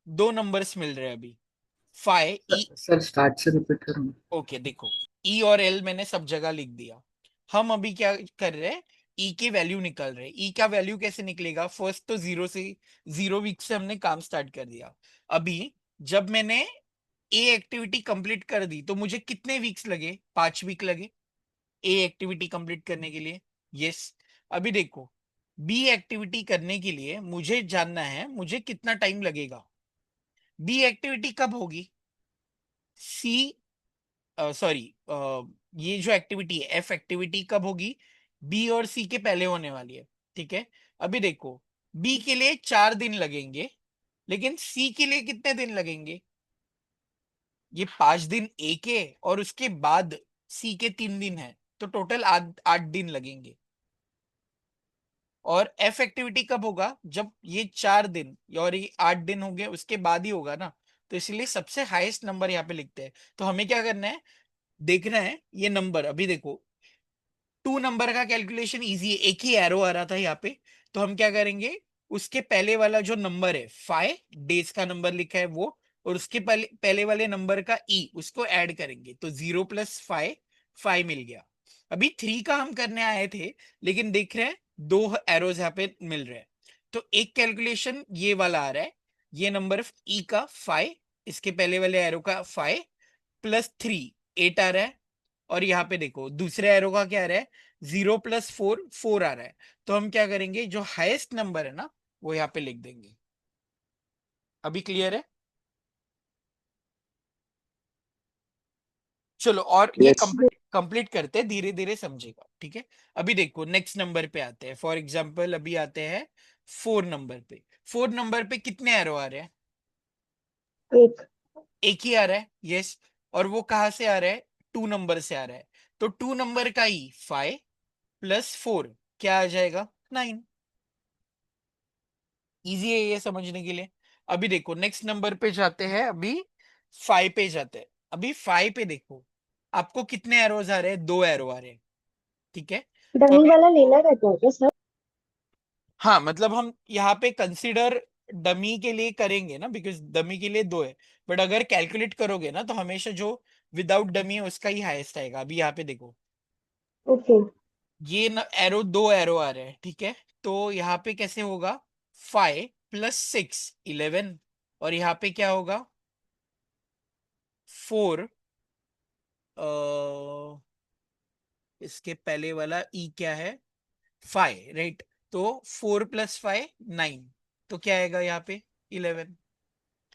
दो नंबर्स मिल रहे हैं अभी, फाइव ई। सर स्टार्ट से रिपीट करूँ? ओके देखो, ई और एल मैंने सब जगह लिख दिया। हम अभी क्या कर रहे हैं, ई की वैल्यू निकाल रहे हैं। ई का वैल्यू कैसे निकलेगा, फर्स्ट तो 0 वीक से हमने काम स्टार्ट कर दिया। अभी जब मैंने ए एक्टिविटी कंप्लीट कर दी, तो मुझे कितने वीक्स लगे, 5 वीक लगे ए एक्टिविटी कंप्लीट करने के लिए। यस। अभी देखो बी एक्टिविटी करने के लिए मुझे जानना है मुझे कितना टाइम लगेगा। बी एक्टिविटी कब होगी, सी, सॉरी, ये जो एक्टिविटी है एफ एक्टिविटी कब होगी, बी और सी के पहले होने वाली है। ठीक है, अभी देखो बी के लिए 4 दिन लगेंगे, लेकिन सी के लिए कितने दिन लगेंगे, ये 5 दिन ए के और उसके बाद सी के 3 दिन है, तो टोटल 8 दिन लगेंगे। और एफ एक्टिविटी कब होगा, जब ये 4 दिन और ये 8 दिन हो गए उसके बाद ही होगा ना, तो इसलिए सबसे हाईएस्ट नंबर यहाँ पे लिखते हैं। तो हमें क्या करना है, देखना है ये नंबर। अभी देखो 2 नंबर का कैलकुलेशन इजी है, एक ही एरो आ रहा था यहाँ पे। तो हम क्या करेंगे, उसके पहले वाला जो नंबर है 5 डेज का नंबर लिखा है वो, और उसके पहले पहले वाले नंबर का ई उसको ऐड करेंगे, तो 0 + 5 5 मिल गया। अभी 3 का हम करने आए थे, लेकिन देख रहे हैं 2 एरोज यहाँ पे मिल रहे हैं। तो एक कैलकुलेशन ये वाला आ रहा है, ये नंबर ई का 5, इसके पहले वाले एरो का 5 + 3 8 आ रहा है। और यहाँ पे देखो दूसरे एरो का क्या आ रहा है, 0 + 4 4 आ रहा है। तो हम क्या करेंगे, जो हाईएस्ट नंबर है ना वो यहाँ पे लिख देंगे। अभी क्लियर है? चलो, और ये यस। कंप्लीट करते हैं, धीरे धीरे समझेगा। ठीक है, अभी देखो नेक्स्ट नंबर पे आते हैं। फॉर एग्जाम्पल अभी आते हैं 4 नंबर पे। 4 नंबर पे कितने एरो आ रहे हैं, एक। एक ही आ रहा है। यस। और वो कहाँ से आ रहा है, 2 नंबर से आ रहा है। तो 2 नंबर का ही 5 + 4 क्या आ जाएगा, 9। इजी है ये समझने के लिए। अभी देखो नेक्स्ट नंबर पे जाते हैं, अभी 5 पे जाते हैं। अभी 5 पे देखो आपको कितने एरोज आ रहे हैं, 2 एरो आ रहे हैं। ठीक है, तो डमी अभी, वाला लेना रहता है क्या सर? हाँ मतलब हम यहाँ पे कंसीडर डमी के लिए करेंगे ना, बिकॉज डमी के लिए 2 है। बट अगर कैलकुलेट करोगे ना, तो हमेशा जो विदाउट डमी है उसका ही हाईएस्ट आएगा। अभी यहाँ पे देखो ओके। ये न एरो, 2 एरो आ रहे हैं। ठीक है, तो यहाँ पे कैसे होगा, 5 + 6 11। और यहाँ पे क्या होगा, 4, इसके पहले वाला ई क्या है, 5, राइट। तो 4 + 5 9, तो क्या आएगा यहाँ पे, 11।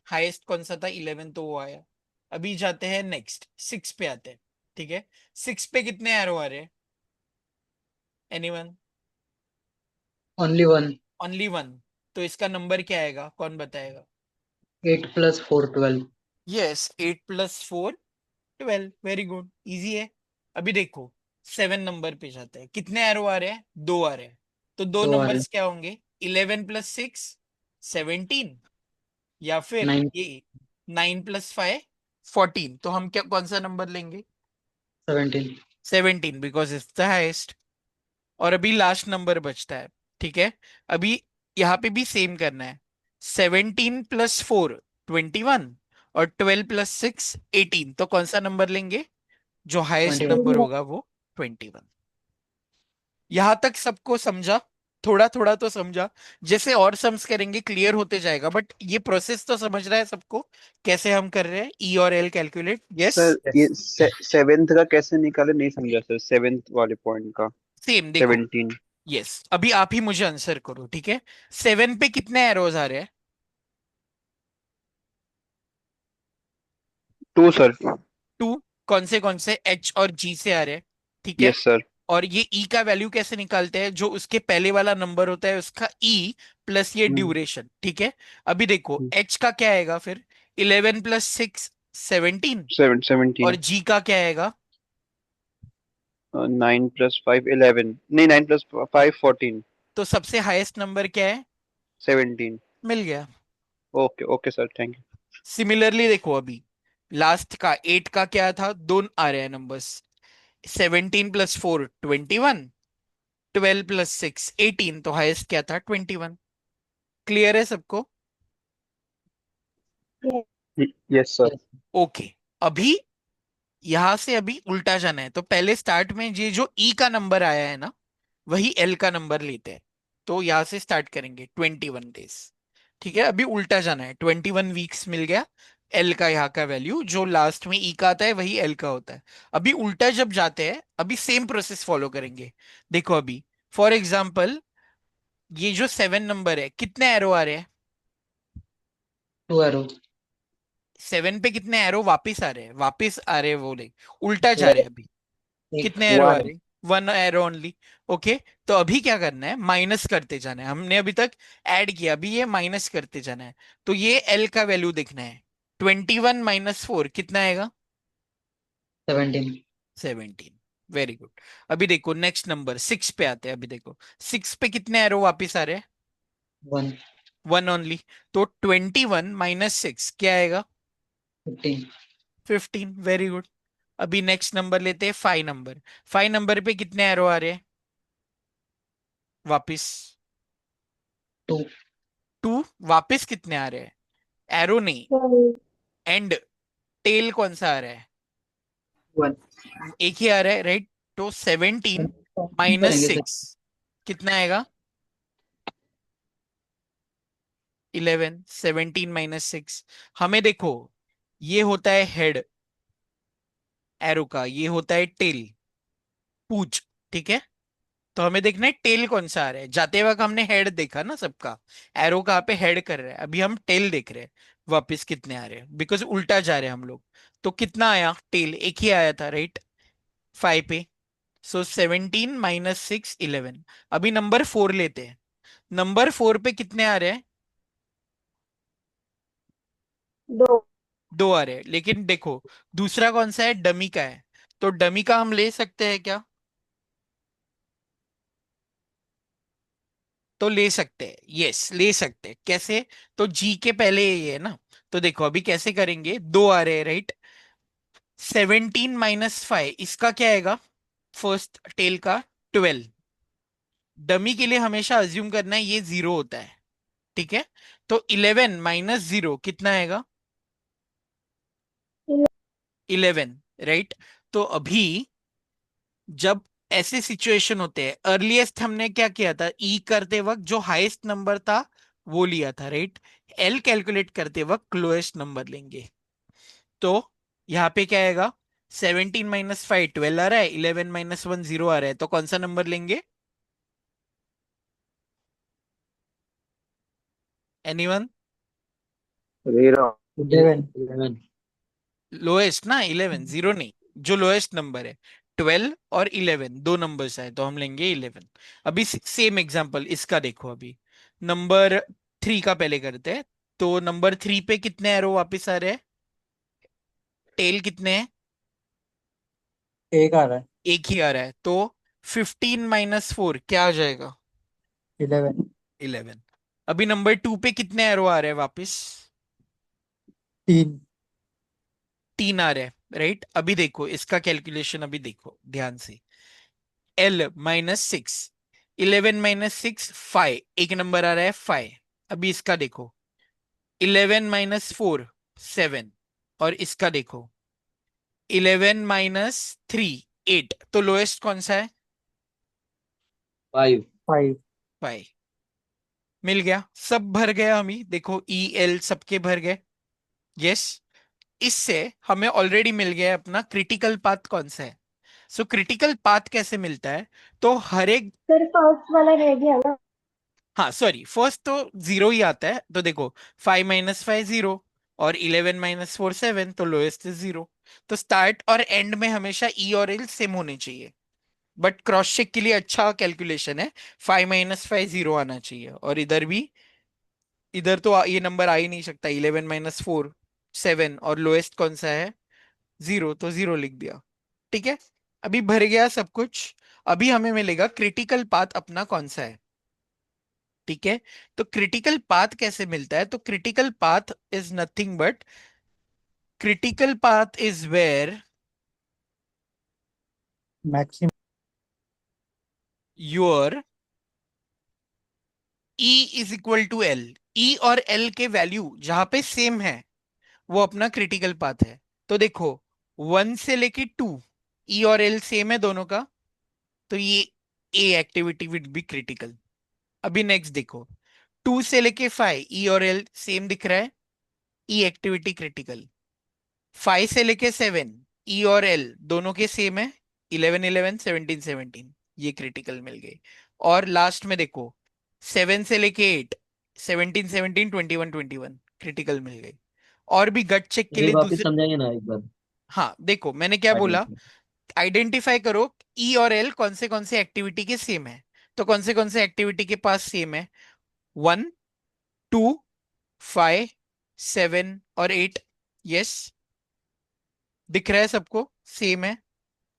हाईएस्ट कौन सा था, 11, तो वो आया। अभी जाते हैं नेक्स्ट 6 पे आते हैं। ठीक है, 6 पे कितने एरो आ रहे हैं, एनीवन? Only one. ओनली 1, तो इसका नंबर क्या आएगा, कौन बताएगा? 8 + 4 12। यस, 8 + 4 12। वेरी गुड, इजी है। अभी देखो 7 नंबर पे जाते हैं, कितने एरो आ रहे हैं, 2 आ रहे हैं। तो दो दो आ रहे नंबर्स क्या होंगे, 11 + 6 17 या फिर 9 ये 9 + 5 14, तो हम क्या कौन सा नंबर लेंगे? 17 17 बिकॉज इट्स द हाईएस्ट। और अभी लास्ट नंबर बचता है, ठीक है। अभी यहाँ पे भी सेम करना है। 17 + 4 21 और 12 + 6 18, तो कौन सा नंबर लेंगे? जो हाईएस्ट 21 नंबर होगा वो 21। यहां तक सबको समझा? थोड़ा थोड़ा तो समझा। जैसे और सम्स करेंगे क्लियर होते जाएगा, बट ये प्रोसेस तो समझ रहा है सबको, कैसे हम कर रहे हैं ई और एल कैलकुलेट? यस। सर ये yes सेवेंथ का कैसे निकाले नहीं समझा सर, सेवेंथ वाले पॉइंट का। सेम देखो। 17। यस, अभी आप ही मुझे आंसर करो, ठीक है। 7 पे कितने एरोज आ रहे हैं? 2 सर। 2। कौन से एच और जी से आ रहे हैं? ठीक है। Yes sir. और ये ई का वैल्यू कैसे निकालते हैं? जो उसके पहले वाला नंबर होता है उसका ई प्लस ये ड्यूरेशन, ठीक है। अभी देखो एच का क्या आएगा फिर? 11 + 6 17। और 17। जी का क्या आएगा? 9 + 5 11, नहीं 9 + 5 14। तो सबसे हाईएस्ट नंबर क्या है? 17। मिल गया। Okay okay sir, thank you. Similarly देखो अभी लास्ट का 8 का क्या था? दो आ रहे हैं नंबर्स। 17 + 4 21, 12 + 6 18, तो हाईएस्ट क्या था? 21। क्लियर है सबको? Yes sir. yes, okay. अभी यहां से अभी उल्टा जाना है, तो पहले स्टार्ट में ये जो ई का नंबर आया है ना, वही एल का नंबर लेते हैं। तो यहां से स्टार्ट करेंगे 21 डेज, ठीक है। अभी उल्टा जाना है, 21 वीक्स मिल गया। एल का यहाँ का वैल्यू जो लास्ट में ई का आता है वही एल का होता है। अभी उल्टा जब जाते हैं, अभी सेम प्रोसेस फॉलो करेंगे। देखो अभी फॉर एग्जाम्पल ये जो 7 नंबर है, कितने एरो आ रहे हैं? 2 arrow 7 पे कितने एरो वापिस आ रहे हैं? वापिस आ रहे हैं वो ले, उल्टा जा रहे हैं अभी। एक कितने एरो आ रहे? 1 एरो ओनली। ओके। तो अभी क्या करना है? माइनस करते जाना है। हमने अभी तक ऐड किया, अभी ये माइनस करते जाना है। तो ये एल का वैल्यू देखना है। 21 - 4 कितना आएगा? 17 17। Very good. अभी देखो नेक्स्ट नंबर 6 पे आते हैं। अभी देखो 6 पे कितने एरो वापिस आ रहे हैं? 1 1 ओनली। तो 21 - 6 क्या आएगा? 15 15। Very good. अभी नेक्स्ट नंबर लेते हैं 5 नंबर। 5 नंबर पे कितने एरो आ रहे हैं वापिस? 2 2। वापिस कितने आ रहे हैं? एरो नहीं, वन एंड टेल कौन सा आ रहा है? 1 एक ही आ रहा है, राइट। तो 17 माइनस करेंगे सर सिक्स कितना आएगा? 11। 17 - 6 हमें देखो, ये होता है हेड एरो का, ये होता है टेल पूछ, ठीक है। तो हमें देखना है टेल कौन सा आ रहा है। जाते वक्त हमने हेड देखा ना सबका, एरो कहाँ पे हेड कर रहा है। अभी हम टेल देख रहे हैं वापस कितने आ रहे हैं, बिकॉज उल्टा जा रहे हैं हम लोग। तो कितना आया? टेल एक ही आया था, राइट। 5 पे। सो 17 - 6 11। अभी नंबर 4 लेते हैं। नंबर 4 पे कितने आ रहे हैं? दो 2 आ रहे हैं, लेकिन देखो दूसरा कौन सा है? डमी का है। तो डमी का हम ले सकते हैं क्या? तो ले सकते हैं, यस ले सकते हैं। कैसे? तो जी के पहले ये है ना। तो देखो अभी कैसे करेंगे, 2 आ रहे हैं, राइट। 17 - 5 इसका क्या आएगा? फर्स्ट टेल का 12। डमी के लिए हमेशा अज्यूम करना है ये 0 होता है, ठीक है। तो 11 - 0 कितना आएगा? 11, राइट। तो अभी जब ऐसे सिचुएशन होते हैं, अर्लीस्ट हमने क्या किया था? ई करते वक्त जो हाईएस्ट नंबर था वो लिया था, राइट। एल कैलकुलेट करते वक्त लोएस्ट नंबर लेंगे। तो यहाँ पे क्या आएगा? 17 - 5 12 आ रहा है, 11 - 1 0 आ रहा है, तो कौन सा नंबर लेंगे? एनीवन? रेरा। 11 11 लोएस्ट ना, 11 0 नहीं। जो लोएस्ट नंबर है 12 और 11 दो नंबर्स है, तो हम लेंगे 11। अभी सेम एग्जांपल इसका देखो। अभी नंबर 3 का पहले करते हैं। तो नंबर 3 पे कितने एरो वापस आ रहे हैं? टेल कितने हैं? एक आ रहा है एक ही आ रहा है। तो 15 - 4 क्या आ जाएगा? 11 11। अभी नंबर 2 पे कितने एरो आ रहे हैं वापस? 3। 3 आ रहे हैं, राइट? अभी देखो इसका कैलकुलेशन, अभी देखो ध्यान से। L-6, 11 - 6 5, एक नंबर आ रहा है 5। अभी इसका देखो, 11 - 4 7, और इसका देखो 11 - 3 8। तो लोएस्ट कौन सा है? 5। 5। 5। मिल गया, सब भर गया। हम ही देखो EL सबके भर गए। यस। इससे हमें ऑलरेडी मिल गया है अपना क्रिटिकल पाथ कौन सा है। सो क्रिटिकल पाथ कैसे मिलता है? तो हर एक, सर फर्स्ट वाला रह गया ना। हाँ सॉरी, फर्स्ट तो 0 ही आता है। तो देखो 5 - 5 0, और 11 - 4 7, तो लोएस्ट इज 0। तो स्टार्ट और एंड में हमेशा ई और एल सेम होने चाहिए। बट क्रॉस चेक के लिए अच्छा कैलकुलेशन है, 5 - 5 0 आना चाहिए। और इधर भी, इधर तो ये नंबर आ ही नहीं सकता, 11 - 4 7, और लोएस्ट कौन सा है? 0, तो 0 लिख दिया। ठीक है, अभी भर गया सब कुछ। अभी हमें मिलेगा क्रिटिकल पाथ अपना कौन सा है। ठीक है, तो क्रिटिकल पाथ कैसे मिलता है? तो critical path is nothing but, critical path is where maximum. Your E is equal to L। E और L के वैल्यू जहां पे सेम है, वो अपना क्रिटिकल पाथ है। तो देखो 1 से लेके 2, E और L सेम है दोनों का, तो ये ए एक्टिविटी विड बी क्रिटिकल। अभी नेक्स्ट देखो, 2 से लेके 5, ई और एल सेम दिख रहा है, ई एक्टिविटी क्रिटिकल। 5 से लेके 7, ई और एल दोनों के सेम है, 11 11 17 17, ये क्रिटिकल मिल गए। और लास्ट में देखो 7 से लेके 8, 17 17 21 21, क्रिटिकल मिल गए। और भी गट चेक के ये लिए वापस दूसरे, समझाइए ना एक बार। हाँ देखो मैंने क्या बोला, आइडेंटिटी। आइडेंटिफाई करो ई और एल कौन से एक्टिविटी के सेम है। तो कौन से एक्टिविटी के पास सेम है? 1 2 5 7 और 8। यस, दिख रहा है सबको, सेम है।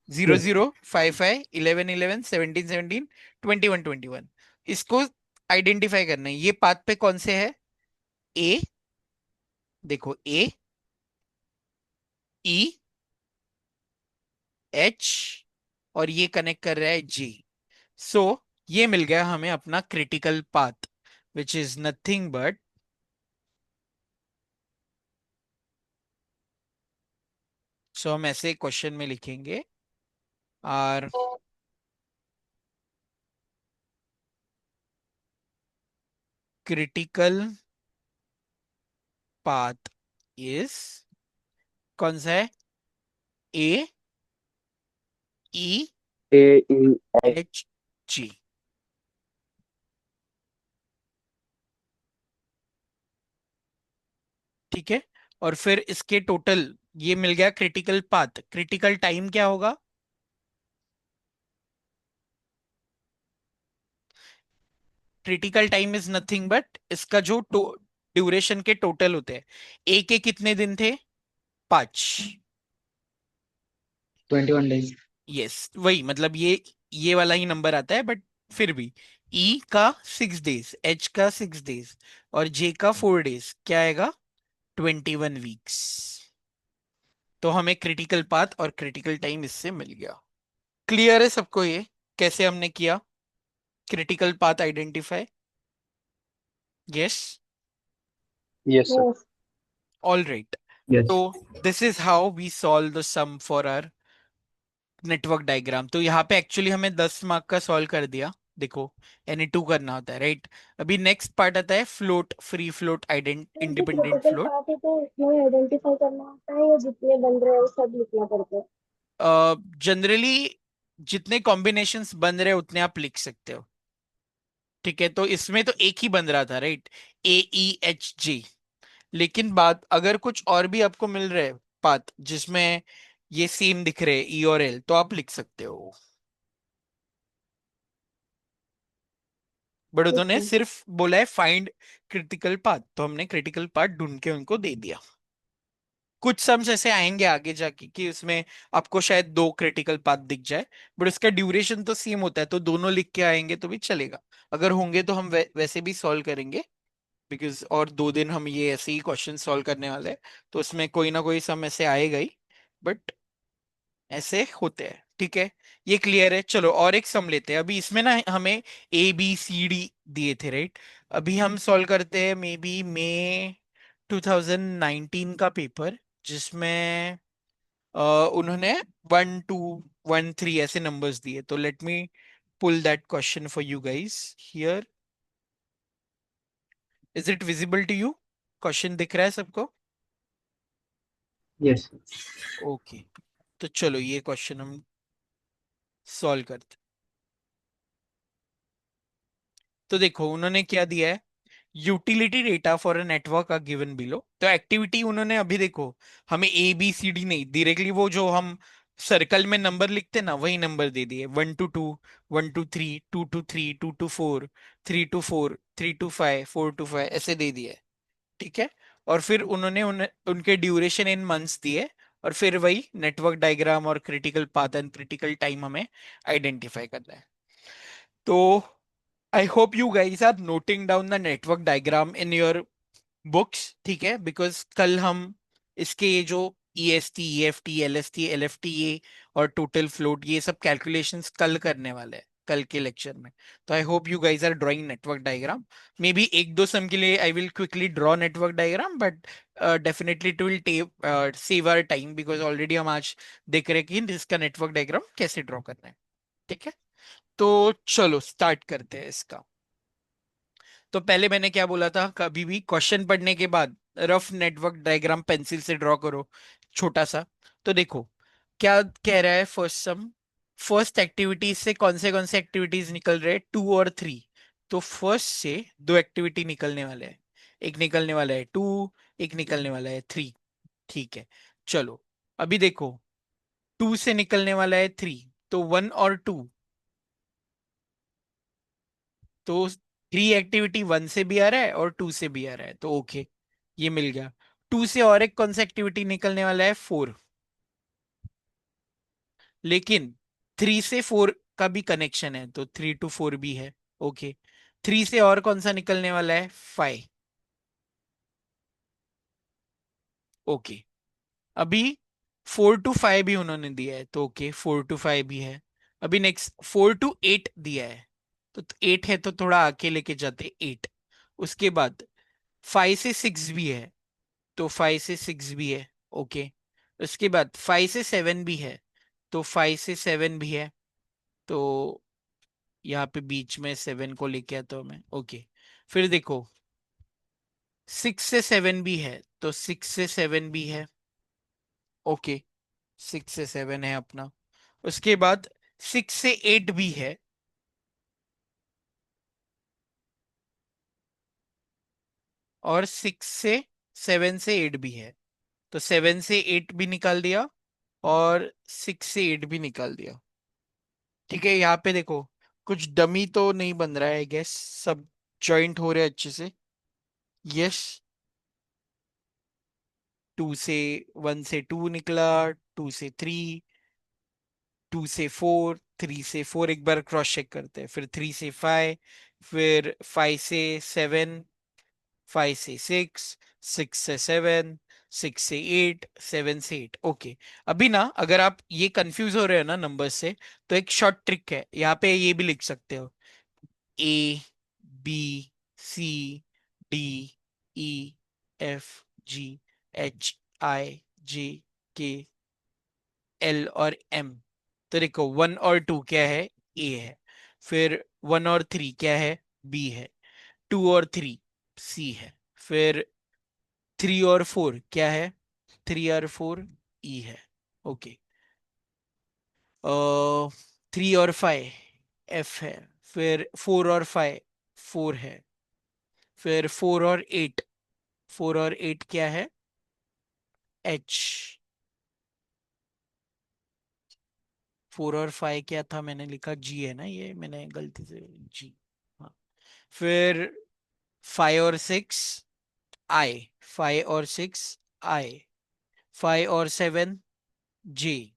0 यस। 0 5 5 11 11 17 17 21 21। इसको आइडेंटिफाई करना है, ये पाथ पे कौन से है। ए, देखो ए, ई, एच, और ये कनेक्ट कर रहा है जी। सो ये मिल गया हमें अपना critical path, which is nothing but, so हम ऐसे क्वेश्चन में लिखेंगे, आर क्रिटिकल पाथ इज, कौन सा है? ए, ई, ए ई एच। एच, जी। ठीक है, और फिर इसके टोटल, ये मिल गया क्रिटिकल पाथ। क्रिटिकल टाइम क्या होगा? Critical time is nothing but इसका जो ड्यूरेशन के टोटल होते हैं। ए के कितने दिन थे? 5। 21 days। यस, वही मतलब ये वाला ही नंबर आता है, बट फिर भी ई का 6 डेज, एच का 6 डेज, और जे का 4 डेज, क्या आएगा? 21 वीक्स। तो हमें क्रिटिकल पाथ और क्रिटिकल टाइम इससे मिल गया। क्लियर है सबको ये कैसे हमने किया critical path identify? Yes, yes sir. Yes. All right. Yes. तो this is how we solve the sum for our network diagram. तो यहाँ पे एक्चुअली हमें 10 मार्क का सॉल्व कर दिया। देखो N2 करना होता है, राइट? अभी नेक्स्ट पार्ट आता है फ्लोट, फ्री फ्लोट, तो जो इंडिपेंडेंट क्रिटिकल फ्लोट। पार्ट है तो उसमें आइडेंटिफाई करना होता है या जितने बन रहे हैं वो सब लिखना पड़ता है? जनरली जितने कॉम्बिनेशंस बन रहे हैं उतने आप लिख सकते हो। ठीक है, तो इसमें तो एक ही बन रहा था, राइट? AEHG। लेकिन बात अगर कुछ और भी आपको मिल रहे हैं पाथ जिसमें ये सेम दिख रहे हैं, ई और एल, तो आप लिख सकते हो। बट ठीक उन्होंने है। सिर्फ बोला है फाइंड क्रिटिकल पाथ, तो हमने क्रिटिकल पाथ ढूंढ के उनको दे दिया। कुछ सम्स ऐसे आएंगे आगे जाके कि उसमें आपको शायद 2 क्रिटिकल पाथ दिख जाए, बट उसका ड्यूरेशन तो सेम होता है, तो दोनों लिख के आएंगे तो भी चलेगा। अगर होंगे तो हम वैसे भी सॉल्व करेंगे। बिकॉज और 2 दिन हम ये ऐसे ही क्वेश्चन सॉल्व करने वाले हैं, तो उसमें कोई ना कोई सम ऐसे आएगा ही, बट ऐसे होते हैं, ठीक है। ये क्लियर है। चलो और एक सम लेते हैं। अभी इसमें ना हमें ABCD दिए थे, राइट। अभी हम सॉल्व करते हैं मे बी मई 2019 का पेपर, जिसमें उन्होंने 1 2 1 3 ऐसे नंबर्स दिए। तो let me pull that question for you guys here. Is it visible to you? Question दिख रहा है सबको? यस। ओके, तो चलो ये क्वेश्चन हम सॉल्व करते। तो देखो उन्होंने क्या दिया है, utility data for a network are given below. तो एक्टिविटी उन्होंने अभी देखो हमें ABCD नहीं, डायरेक्टली वो जो हम सर्कल में नंबर लिखते हैं ना, वही नंबर दे दिए। 1 to 2, 1 to 3, 2 to 3, 2 to 4, 3 to 4, 3 to 5, 4 to 5 ऐसे दे दिए, ठीक है। और फिर उन्होंने उनके ड्यूरेशन इन मंथ्स दिए, और फिर वही नेटवर्क डायग्राम और critical path and critical time हमें आइडेंटिफाई करना है। तो I hope you guys are noting down the network diagram in your books, ठीक है। बिकॉज कल हम इसके ये जो EST, EFT, LST, LFT ये और टोटल फ्लोट ये सब कैलकुलेशंस कल करने वाले हैं, कल के लेक्चर में। तो I hope you guys are drawing network diagram. Maybe 1 2 sum के लिए I will quickly draw network diagram, but definitely it will save our time, because already हम आज देख रहे हैं कि इसका नेटवर्क डायग्राम कैसे ड्रॉ करना है, ठीक है। तो चलो स्टार्ट करते हैं इसका। तो पहले मैंने क्या बोला था, कभी भी क्वेश्चन पढ़ने के बाद रफ नेटवर्क डायग्राम पेंसिल से ड्रॉ करो, छोटा सा। तो देखो क्या कह रहा है फर्स्ट सम। फर्स्ट एक्टिविटीज से कौन से एक्टिविटीज निकल रहे हैं, 2 और 3। तो फर्स्ट से 2 एक्टिविटी निकलने वाले हैं। एक निकलने वाला है 2, एक निकलने वाला है 3, ठीक है। चलो अभी देखो 2 से निकलने वाला है 3, तो 1 और 2। तो 3 एक्टिविटी 1 से भी आ रहा है और 2 से भी आ रहा है, तो ओके, ये मिल गया। 2 से और एक कौन सा एक्टिविटी निकलने वाला है, 4। लेकिन 3 से 4 का भी कनेक्शन है, तो 3 to 4 भी है, ओके। 3 से और कौन सा निकलने वाला है, 5, ओके। अभी 4 to 5 भी उन्होंने दिया है, तो ओके 4 to 5 भी है। अभी नेक्स्ट 4 to 8 दिया है, तो 8 है तो थोड़ा आके लेके जाते 8। उसके बाद 5 से 6 भी है, तो 5 से 6 भी है, ओके। उसके बाद 5 से 7 भी है, तो 5 से 7 भी है। तो यहाँ पे बीच में 7 को लेके आता हूँ मैं, ओके। फिर देखो 6 से 7 भी है, तो 6 से 7 भी है, ओके। 6 से 7 है अपना। उसके बाद 6 से 8 भी है, और 6 से 7 से 8 भी है। तो 7 से 8 भी निकाल दिया, और 6 से 8 भी निकाल दिया, ठीक है। यहाँ पे देखो कुछ डमी तो नहीं बन रहा है, आई गेस सब जॉइंट हो रहे हैं अच्छे से। यस, 1 से 2 निकला, 2 से 3, 2 से 4, 3 से 4 एक बार क्रॉस चेक करते हैं, फिर 3 से 5, फिर 5 से 7, 5 से 6, 6 से 7, 6 से 8, 7 से 8, ओके। अभी ना अगर आप ये कंफ्यूज हो रहे हो ना नंबर से, तो एक शॉर्ट ट्रिक है, यहाँ पे ये भी लिख सकते हो, ABCDEFGHIJKL और M। तो देखो 1 और 2 क्या है, A है। फिर 1 और 3 क्या है, B है। 2 और 3 C है। फिर 3 और 4 क्या है, 3 और 4 E है, ओके। 3 और 5 F है। फिर 4 और 5 4 है। फिर 4 और 8 क्या है, H। 4 और 5 क्या था, मैंने लिखा G है ना, ये मैंने गलती से G, हाँ। फिर 5 और 6 I, 5 और 6 I, 5 और 7 J,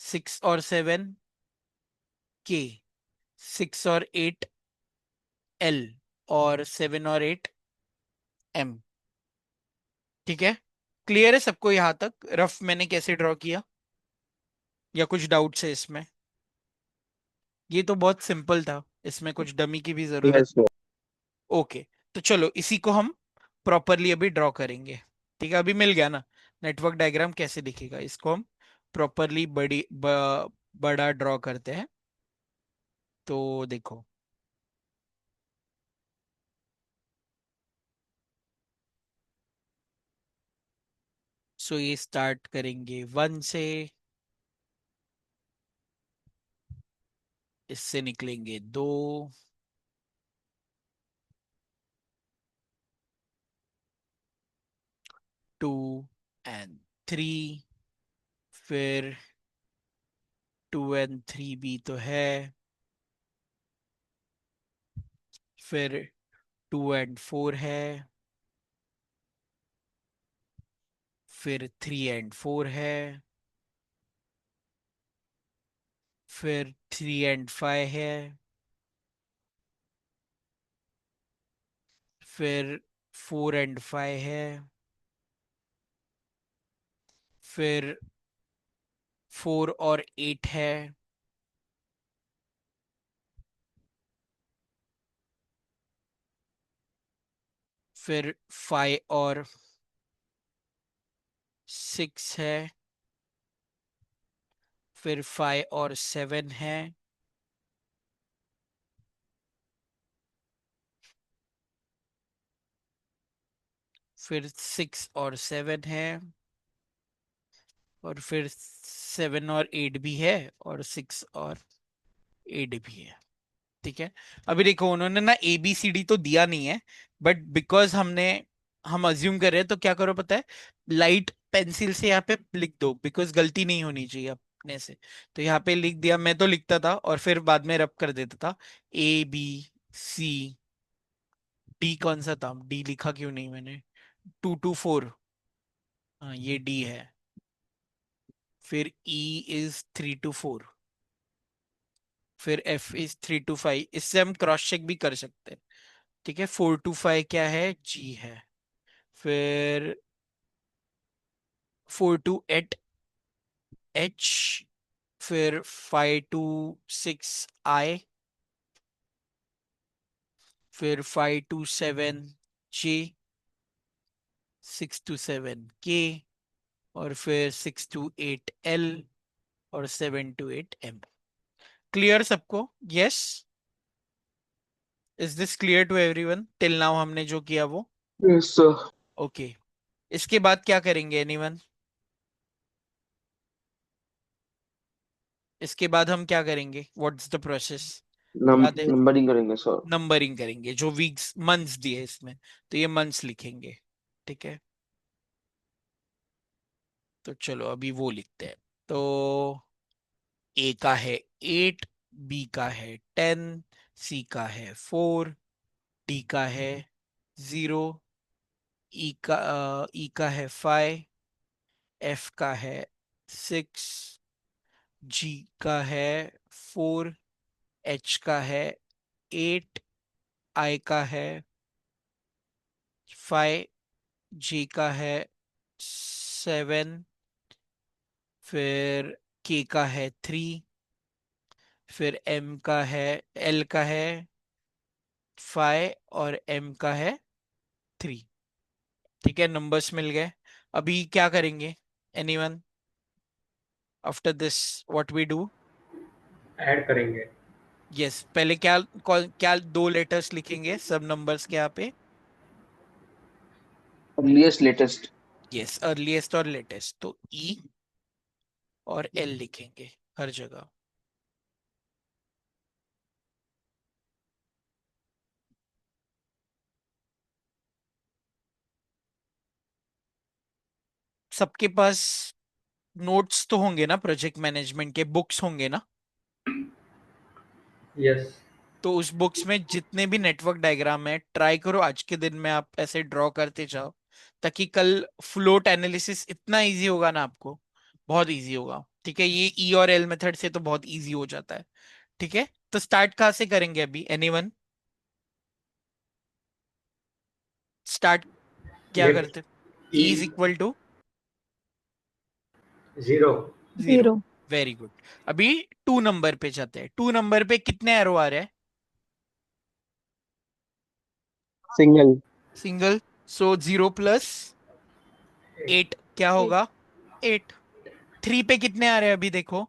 6 और 7 K, 6 और 8 L, और 7 और 8 एम। ठीक है, क्लियर है सबको यहां तक रफ मैंने कैसे ड्रॉ किया, या कुछ डाउट्स है इसमें? ये तो बहुत सिंपल था, इसमें कुछ डमी की भी जरूरत। Yes sir. ओके, तो चलो इसी को हम प्रॉपरली अभी ड्रॉ करेंगे। ठीक है, अभी मिल गया ना नेटवर्क डायग्राम कैसे दिखेगा, इसको हम प्रॉपरली बड़ा ड्रॉ करते हैं। तो देखो, सो ये स्टार्ट करेंगे 1 से, इससे निकलेंगे 2, 2 एंड 3, फिर 2 एंड 3 भी तो है, फिर 2 एंड 4 है, फिर 3 एंड 4 है, फिर 3 एंड 5 है, फिर 4 एंड 5 है, फिर 4 और 8 है, फिर 5 और 6 है, फिर 5 और 7 है, फिर 6 और 7 है, और फिर 7 और 8 भी है, और 6 और 8 भी है। ठीक है, अभी देखो उन्होंने ना ए बी सी डी तो दिया नहीं है, बट बिकॉज हम अज्यूम कर रहे हैं, तो क्या करो पता है, लाइट पेंसिल से यहाँ पे लिख दो, बिकॉज गलती नहीं होनी चाहिए अपने से। तो यहाँ पे लिख दिया, मैं तो लिखता था और फिर बाद में रब कर देता था, A B C। डी कौन सा था, डी लिखा क्यों नहीं मैंने, 2 to 4, हाँ ये डी है। फिर E is 3 to 4, फिर F is 3 to 5, इससे हम क्रॉस चेक भी कर सकते हैं। ठीक है, 4 to 5 क्या है, जी है। फिर 4 to 8 एच, फिर 5 to 6 आई, फिर 5 to 7 जे, 6 to 7 के, और फिर 6 to 8 एल, और 7 to 8 एम। क्लियर सबको? Yes, is this clear to everyone till now हमने जो किया वो? Yes sir. ओके, इसके बाद क्या करेंगे एनीवन? इसके बाद हम क्या करेंगे, व्हाट्स द प्रोसेस? याद है, नंबरिंग करेंगे सर। नंबरिंग करेंगे, जो वीक्स मंथ्स दिए इसमें, तो ये मंथ्स लिखेंगे। ठीक है, तो चलो अभी वो लिखते हैं। तो ए का है 8, बी का है 10, सी का है 4, डी का है 0, ई का है 5, एफ का है 6, जी का है 4, एच का है 8, आई का है 5, जे का है 7, फिर के का है 3, फिर एम का है, एल का है 5, और एम का है 3। ठीक है, नंबर्स मिल गए। अभी क्या करेंगे anyone, after this what we do? Add करेंगे। यस, पहले क्या 2 लेटर्स लिखेंगे सब नंबर्स के यहाँ पे? Earliest latest. यस, अर्लीस्ट और लेटेस्ट, तो ई और एल लिखेंगे हर जगह। सबके पास नोट्स तो होंगे ना, प्रोजेक्ट मैनेजमेंट के बुक्स होंगे ना? यस। तो उस बुक्स में जितने भी नेटवर्क डायग्राम है, ट्राई करो आज के दिन में आप ऐसे ड्रॉ करते जाओ, ताकि कल फ्लोट एनालिसिस इतना इजी होगा ना आपको, बहुत इजी होगा। ठीक है, ये ई और एल मेथड से तो बहुत इजी हो जाता है। ठीक है, तो स्टार्ट कहाँ से करेंगे अभी एनीवन? स्टार्ट क्या Left करते हो? E is equal to 0. 0। Very good. अभी 2 नंबर पे जाते हैं। 2 नंबर पे कितने एरो आ रहे हैं? सिंगल। सिंगल। सो 0 प्लस 8 क्या होगा? 8। 3 पे कितने आ रहे हैं अभी देखो?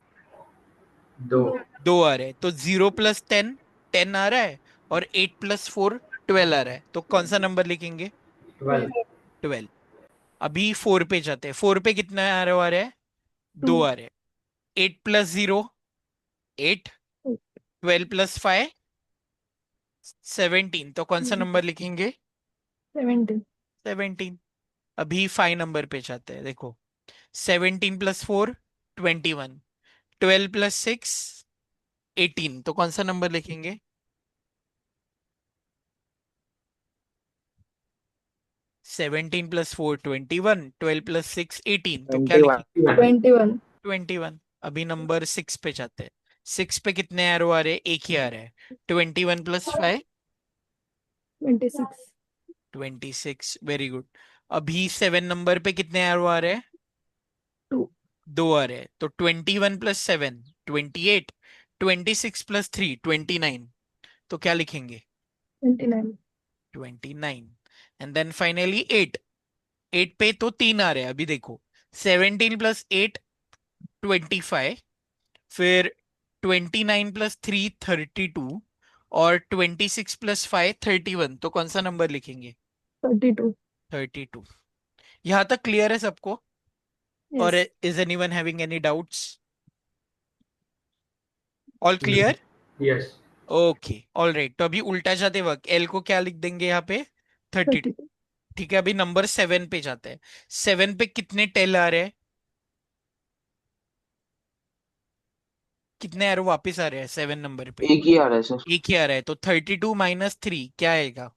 2. 2 आ रहे हैं। तो 0 प्लस 10 10 आ रहा है, और 8 प्लस 4 12 आ रहा है। तो कौन सा नंबर लिखेंगे? 12. 12। अभी 4 पे जाते हैं। 4 पे कितना एरो आ रहा है? 2 आ रहे हैं। 8 प्लस 0 8। 12 प्लस 5 17। तो कौन सा नंबर लिखेंगे? 17। अभी 5 नंबर पे जाते हैं। देखो 17 प्लस 4 21। 12 प्लस 6 18। तो कौन सा नंबर लिखेंगे? 17 प्लस 4 21। 12 प्लस 6 18। तो क्या 21। लिखेंगे? 21. 21। अभी नंबर 6 पे जाते हैं। 6 पे कितने एरो आ रहे हैं? एक ही आ रहा है। 21 प्लस 5 26। Very good. अभी 7 नंबर पे कितने एरो आ रहे हैं? 2 आ रहे हैं। तो 21 प्लस 7 28। 26 प्लस 3 29। तो क्या लिखेंगे? 29। And then finally 8। 8 पे तो 3 आ रहे हैं। अभी देखो 17 प्लस 8 25। फिर 29 प्लस 3 32। और 26 प्लस 5 31। तो कौन सा नंबर लिखेंगे? 32। यहां तक क्लियर है सबको? और is anyone having any doubts? All clear? Yes. Okay all right. तो अभी उल्टा जाते वक्त एल को क्या लिख देंगे यहाँ पे? 32। ठीक है। अभी नंबर 7 पे जाते हैं। 7 पे कितने टेल आ रहे हैं? कितने एरो वापस आ रहे हैं 7 नंबर पे? एक ही आ रहा है सर। एक ही आ रहा है। तो 32 माइनस 3 क्या आएगा?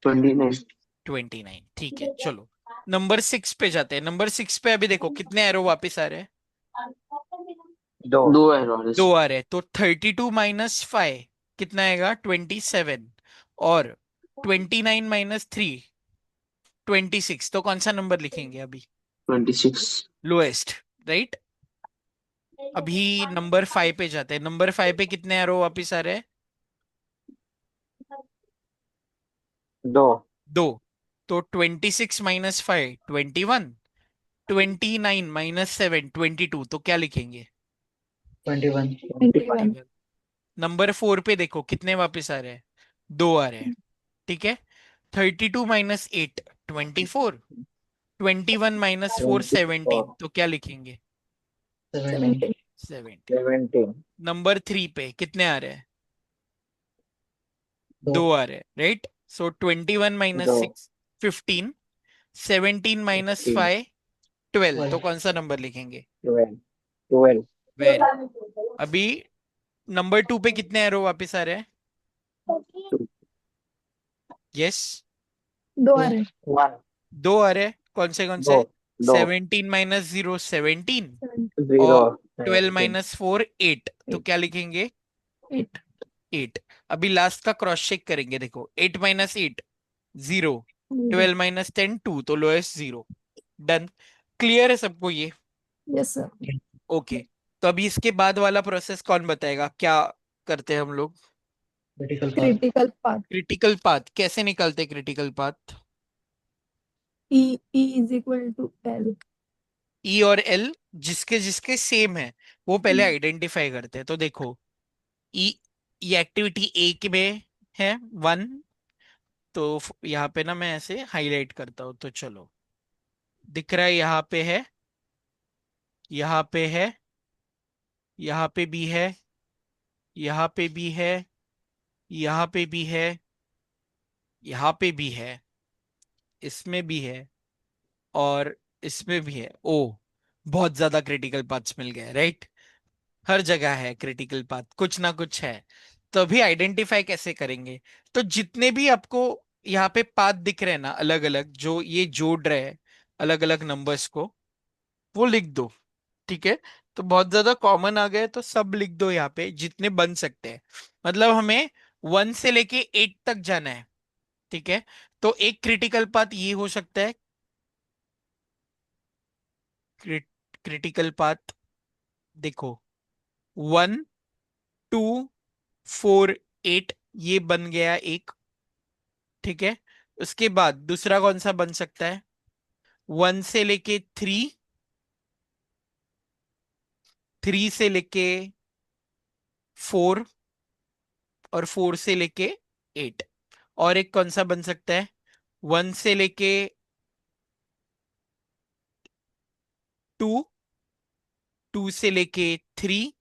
29। 29। ठीक है चलो नंबर 6 पे जाते हैं। नंबर 6 पे अभी देखो कितने एरो वापस आ रहे हैं? 2। 2 एरो आ रहे हैं 2 सर। आ रहे हैं। तो 32 माइनस 5 कितना आएगा? 27। और 29 माइनस 3 26। तो कौन सा नंबर लिखेंगे अभी? 26। Lowest, right. अभी नंबर 5 पे जाते हैं। नंबर 5 पे कितने एरो वापस आ रहे हैं? 2। 2। तो 26 माइनस 5 21। 29 माइनस 7 22। तो क्या लिखेंगे? 21 21। नंबर 4 पे देखो कितने वापस आ रहे हैं? 2 आ रहे हैं। ठीक है। 32 माइनस 8 24। 21 माइनस 4 17। तो क्या लिखेंगे? 17 17। 17। नंबर 3 पे कितने आ रहे हैं? 2 2 आ रहे हैं, राइट। सो 21 माइनस 2। 6 15। 17 माइनस 15। 5 12। तो 12 कौन सा नंबर लिखेंगे? 12। 12। वेरी। अभी नंबर 2 पे कितने एरो वापस आ रहे हैं? यस। 1। 2 आ रहे हैं। कौन 2। से? 2। 17 माइनस 0 17। 0। और 12 17। माइनस 4 8। तो क्या लिखेंगे? 8। अभी लास्ट का क्रॉस चेक करेंगे। देखो 8 माइनस 8 0। 12 माइनस 10 2। तो लोएस्ट 0। डन। क्लियर है सबको ये? ओके। तो अभी इसके बाद वाला प्रोसेस कौन बताएगा क्या करते हैं हम लोग? क्रिटिकल पाथ क्रिटिकल पाथ कैसे निकलते? क्रिटिकल पाथ ई और एल जिसके जिसके सेम है वो पहले आइडेंटिफाई करते हैं। तो देखो ई, ये एक्टिविटी ए में है 1। तो यहाँ पे ना मैं ऐसे हाईलाइट करता हूँ। तो चलो दिख रहा है यहाँ पे है, यहाँ पे है, यहाँ पे भी है, यहाँ पे भी है, यहाँ पे भी है, यहाँ पे भी है, इसमें भी है, और इसमें भी है। ओ बहुत ज्यादा क्रिटिकल पाथ्स मिल गए, राइट। हर जगह है क्रिटिकल पाथ, कुछ ना कुछ है। तो अभी आइडेंटिफाई कैसे करेंगे? तो जितने भी आपको यहाँ पे पाथ दिख रहे हैं ना अलग अलग, जो ये जोड़ रहे हैं अलग अलग नंबर्स को, वो लिख दो। ठीक है। तो बहुत ज्यादा कॉमन आ गए तो सब लिख दो यहाँ पे जितने बन सकते हैं। मतलब हमें 1 से लेके 8 तक जाना है। ठीक है, तो एक क्रिटिकल पाथ ये हो सकता है, क्रिटिकल पाथ देखो, 1 2 4 8 ये बन गया एक। ठीक है, उसके बाद दूसरा कौन सा बन सकता है, 1 से लेके 3, 3 से लेके 4, और 4 से लेके 8। और एक कौन सा बन सकता है, 1 से लेके 2, 2 से लेके 3,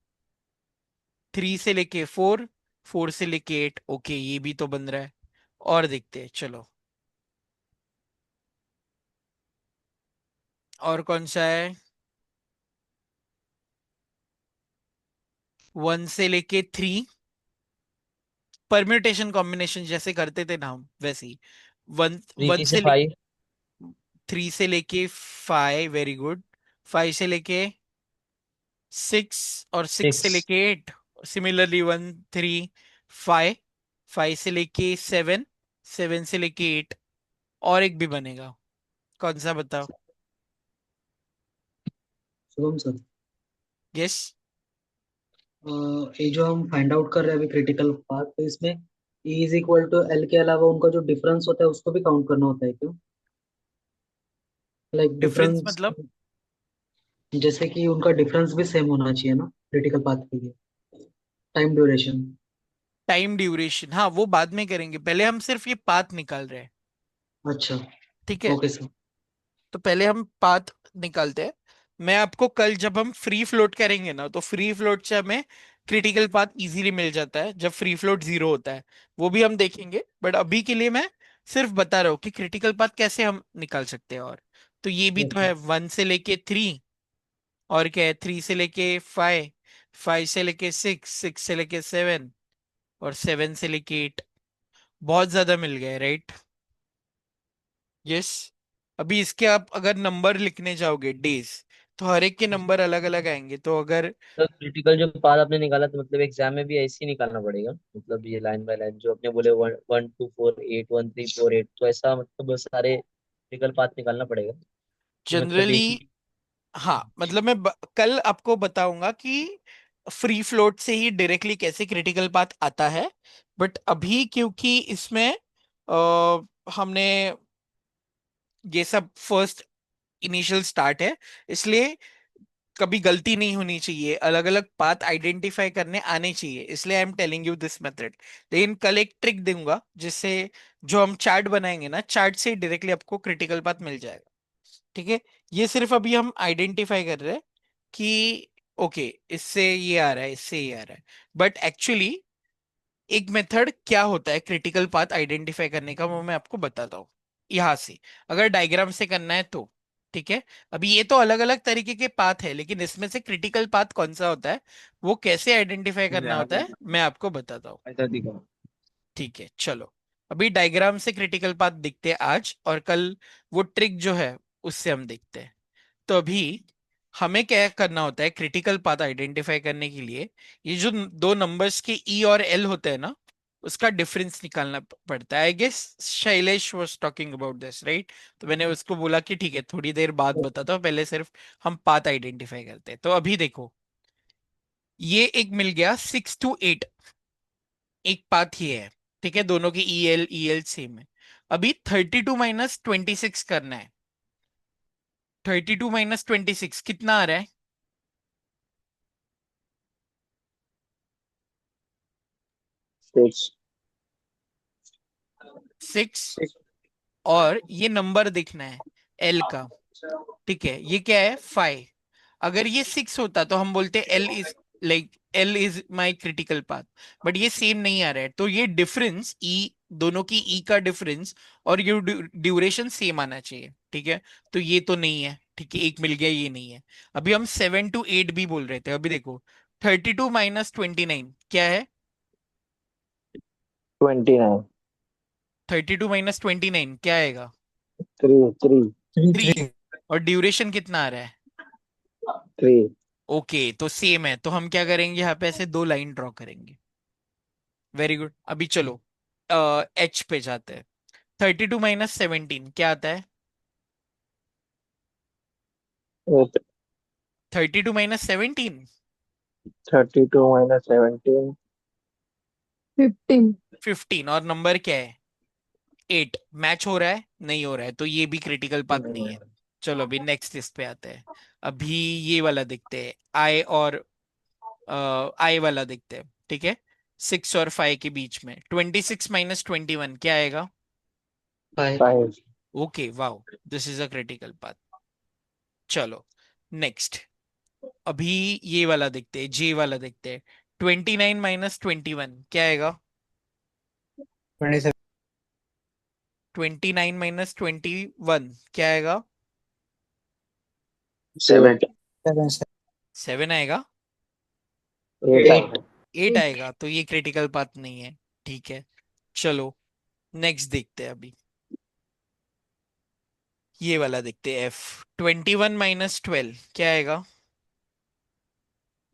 3 से लेके 4, 4 से लेके 8। ओके, ये भी तो बन रहा है। और देखते हैं, चलो और कौन सा है, 1 से लेके 3, परम्यूटेशन कॉम्बिनेशन जैसे करते थे ना हम, वैसे ही। वन वन 3 से से ले 5। 3 से लेके 5, वेरी गुड। 5 से लेके 6, और 6 से 6। लेके 8, सिमिलरली 1 3 5। 5 से लेके 7, 7 से लेके 8। और एक भी बनेगा, कौन सा बताओ। शुभम सर, यस, ये जो हम फाइंड आउट कर रहे हैं अभी क्रिटिकल पाथ, तो इसमें E is equal to L के अलावा उनका जो डिफरेंस होता है उसको भी काउंट करना होता है क्यों? लाइक डिफरेंस डिफरेंस, मतलब जैसे कि उनका डिफरेंस भी सेम होना चाहिए ना क्रिटिकल पाथ के लिए, टाइम ड्यूरेशन। टाइम ड्यूरेशन, हाँ वो बाद में करेंगे, पहले हम सिर्फ ये पाथ निकाल रहे हैं। अच्छा, ठीक है, ओके सर। तो पहले हम पाथ निकालते हैं। मैं आपको कल जब हम फ्री फ्लोट करेंगे ना, तो फ्री फ्लोट से हमें क्रिटिकल पाथ इजीली मिल जाता है, जब फ्री फ्लोट 0 होता है। वो भी हम देखेंगे, बट अभी के लिए मैं सिर्फ बता रहा हूँ कि क्रिटिकल पाथ कैसे हम निकाल सकते हैं। और तो ये भी तो ओके। है, 1 से लेके 3, और क्या है, 3 से लेके 5, 5 से लेके 6, 6 से लेके 7, और 7 से लेके 8। बहुत ज्यादा मिल गए, राइट। यस, अभी इसके आप अगर नंबर लिखने जाओगे डेज, तो हर एक के नंबर अलग अलग आएंगे। तो अगर तो क्रिटिकल जो पाथ आपने निकाला, तो मतलब एग्जाम में भी ऐसे ही निकालना पड़ेगा, मतलब ये लाइन बाय लाइन जो आपने बोले, 1 1 2 4 8, 1 3 4 8, तो ऐसा मतलब सारे क्रिटिकल पाथ निकालना पड़ेगा कि मतलब जनरली, एक ही। हाँ मतलब मैं कल आपको बताऊंगा कि फ्री फ्लोट से ही डायरेक्टली कैसे क्रिटिकल पाथ आता है। बट अभी क्योंकि इसमें हमने ये सब फर्स्ट इनिशियल स्टार्ट है, इसलिए कभी गलती नहीं होनी चाहिए, अलग अलग पाथ आइडेंटिफाई करने आने चाहिए, इसलिए I am telling you this method. लेकिन कल एक ट्रिक दूंगा, जिससे जो हम चार्ट बनाएंगे ना, चार्ट से डायरेक्टली आपको क्रिटिकल पाथ मिल जाएगा। ठीक है, ये सिर्फ अभी हम आइडेंटिफाई कर रहे हैं कि ओके, इससे ये आ रहा है, इससे ये आ रहा है। बट एक्चुअली एक मेथड क्या होता है क्रिटिकल पाथ आइडेंटिफाई करने का, वो मैं आपको बताता हूँ यहां से, अगर डायग्राम से करना है तो। ठीक है, अभी ये तो अलग अलग तरीके के पाथ है, लेकिन इसमें से क्रिटिकल पाथ कौन सा होता है, वो कैसे आइडेंटिफाई करना होता है, मैं आपको बताता हूँ। ऐसा दिखा। ठीक है, चलो अभी डायग्राम से क्रिटिकल पाथ दिखते हैं आज, और कल वो ट्रिक जो है उससे हम देखते हैं। तो अभी हमें क्या करना होता है क्रिटिकल पाथ आइडेंटिफाई करने के लिए, ये जो दो नंबर्स के ई और एल होते हैं ना, उसका डिफरेंस निकालना पड़ता है। I guess Shailesh was talking about this, right. तो मैंने उसको बोला कि ठीक है, थोड़ी देर बाद बताता हूँ, पहले सिर्फ हम पाथ आइडेंटिफाई करते हैं। तो अभी देखो, ये एक मिल गया 6 to 8, एक पाथ ये है। ठीक है, दोनों की ई एल सेम है। अभी 32 - 26 करना है। 32 - 26 कितना आ रहा है, 6। 6। और ये नंबर देखना है एल का। ठीक है, ये क्या है, 5। अगर ये 6 होता तो हम बोलते L is my critical path. But ये सेम नहीं आ रहा है, तो ये डिफरेंस ई, दोनों की ई का डिफरेंस और ये ड्यूरेशन सेम आना चाहिए। ठीक है, तो ये तो नहीं है। ठीक है, एक मिल गया, ये नहीं है। अभी हम 7 to 8 भी बोल रहे थे, अभी देखो 32 - 29 क्या है, 29। 32 - 29 क्या आएगा, 3 3 3। और ड्यूरेशन कितना आ रहा है, 3। ओके, तो सेम है। तो हम क्या करेंगे, यहाँ पे ऐसे दो लाइन ड्रॉ करेंगे। वेरी गुड, अभी चलो एच पे जाते हैं। 32 माइनस 17 क्या आता है? 32 माइनस 17 32 माइनस 17 15। 15 और नंबर क्या है? 8। मैच हो रहा है? नहीं हो रहा है, तो ये भी क्रिटिकल पाथ नहीं है। चलो अभी नेक्स्ट लिस्ट पे आते हैं। अभी ये वाला देखते हैं, आई और आई वाला देखते हैं, ठीक है। 6 और 5 के बीच में 26 माइनस 21 क्या आएगा? 5। 5 okay, wow, this is a critical path. चलो नेक्स्ट, अभी ये वाला देखते हैं, जे वाला देखते हैं। 29 माइनस 21 क्या आएगा? 27। 29 माइनस 21 क्या आएगा? 7। 7 आएगा? 8 8। 8 आएगा, तो ये क्रिटिकल पाथ नहीं है। ठीक है, चलो नेक्स्ट देखते हैं। अभी ये वाला देखते हैं, एफ। 21 माइनस 12 क्या आएगा?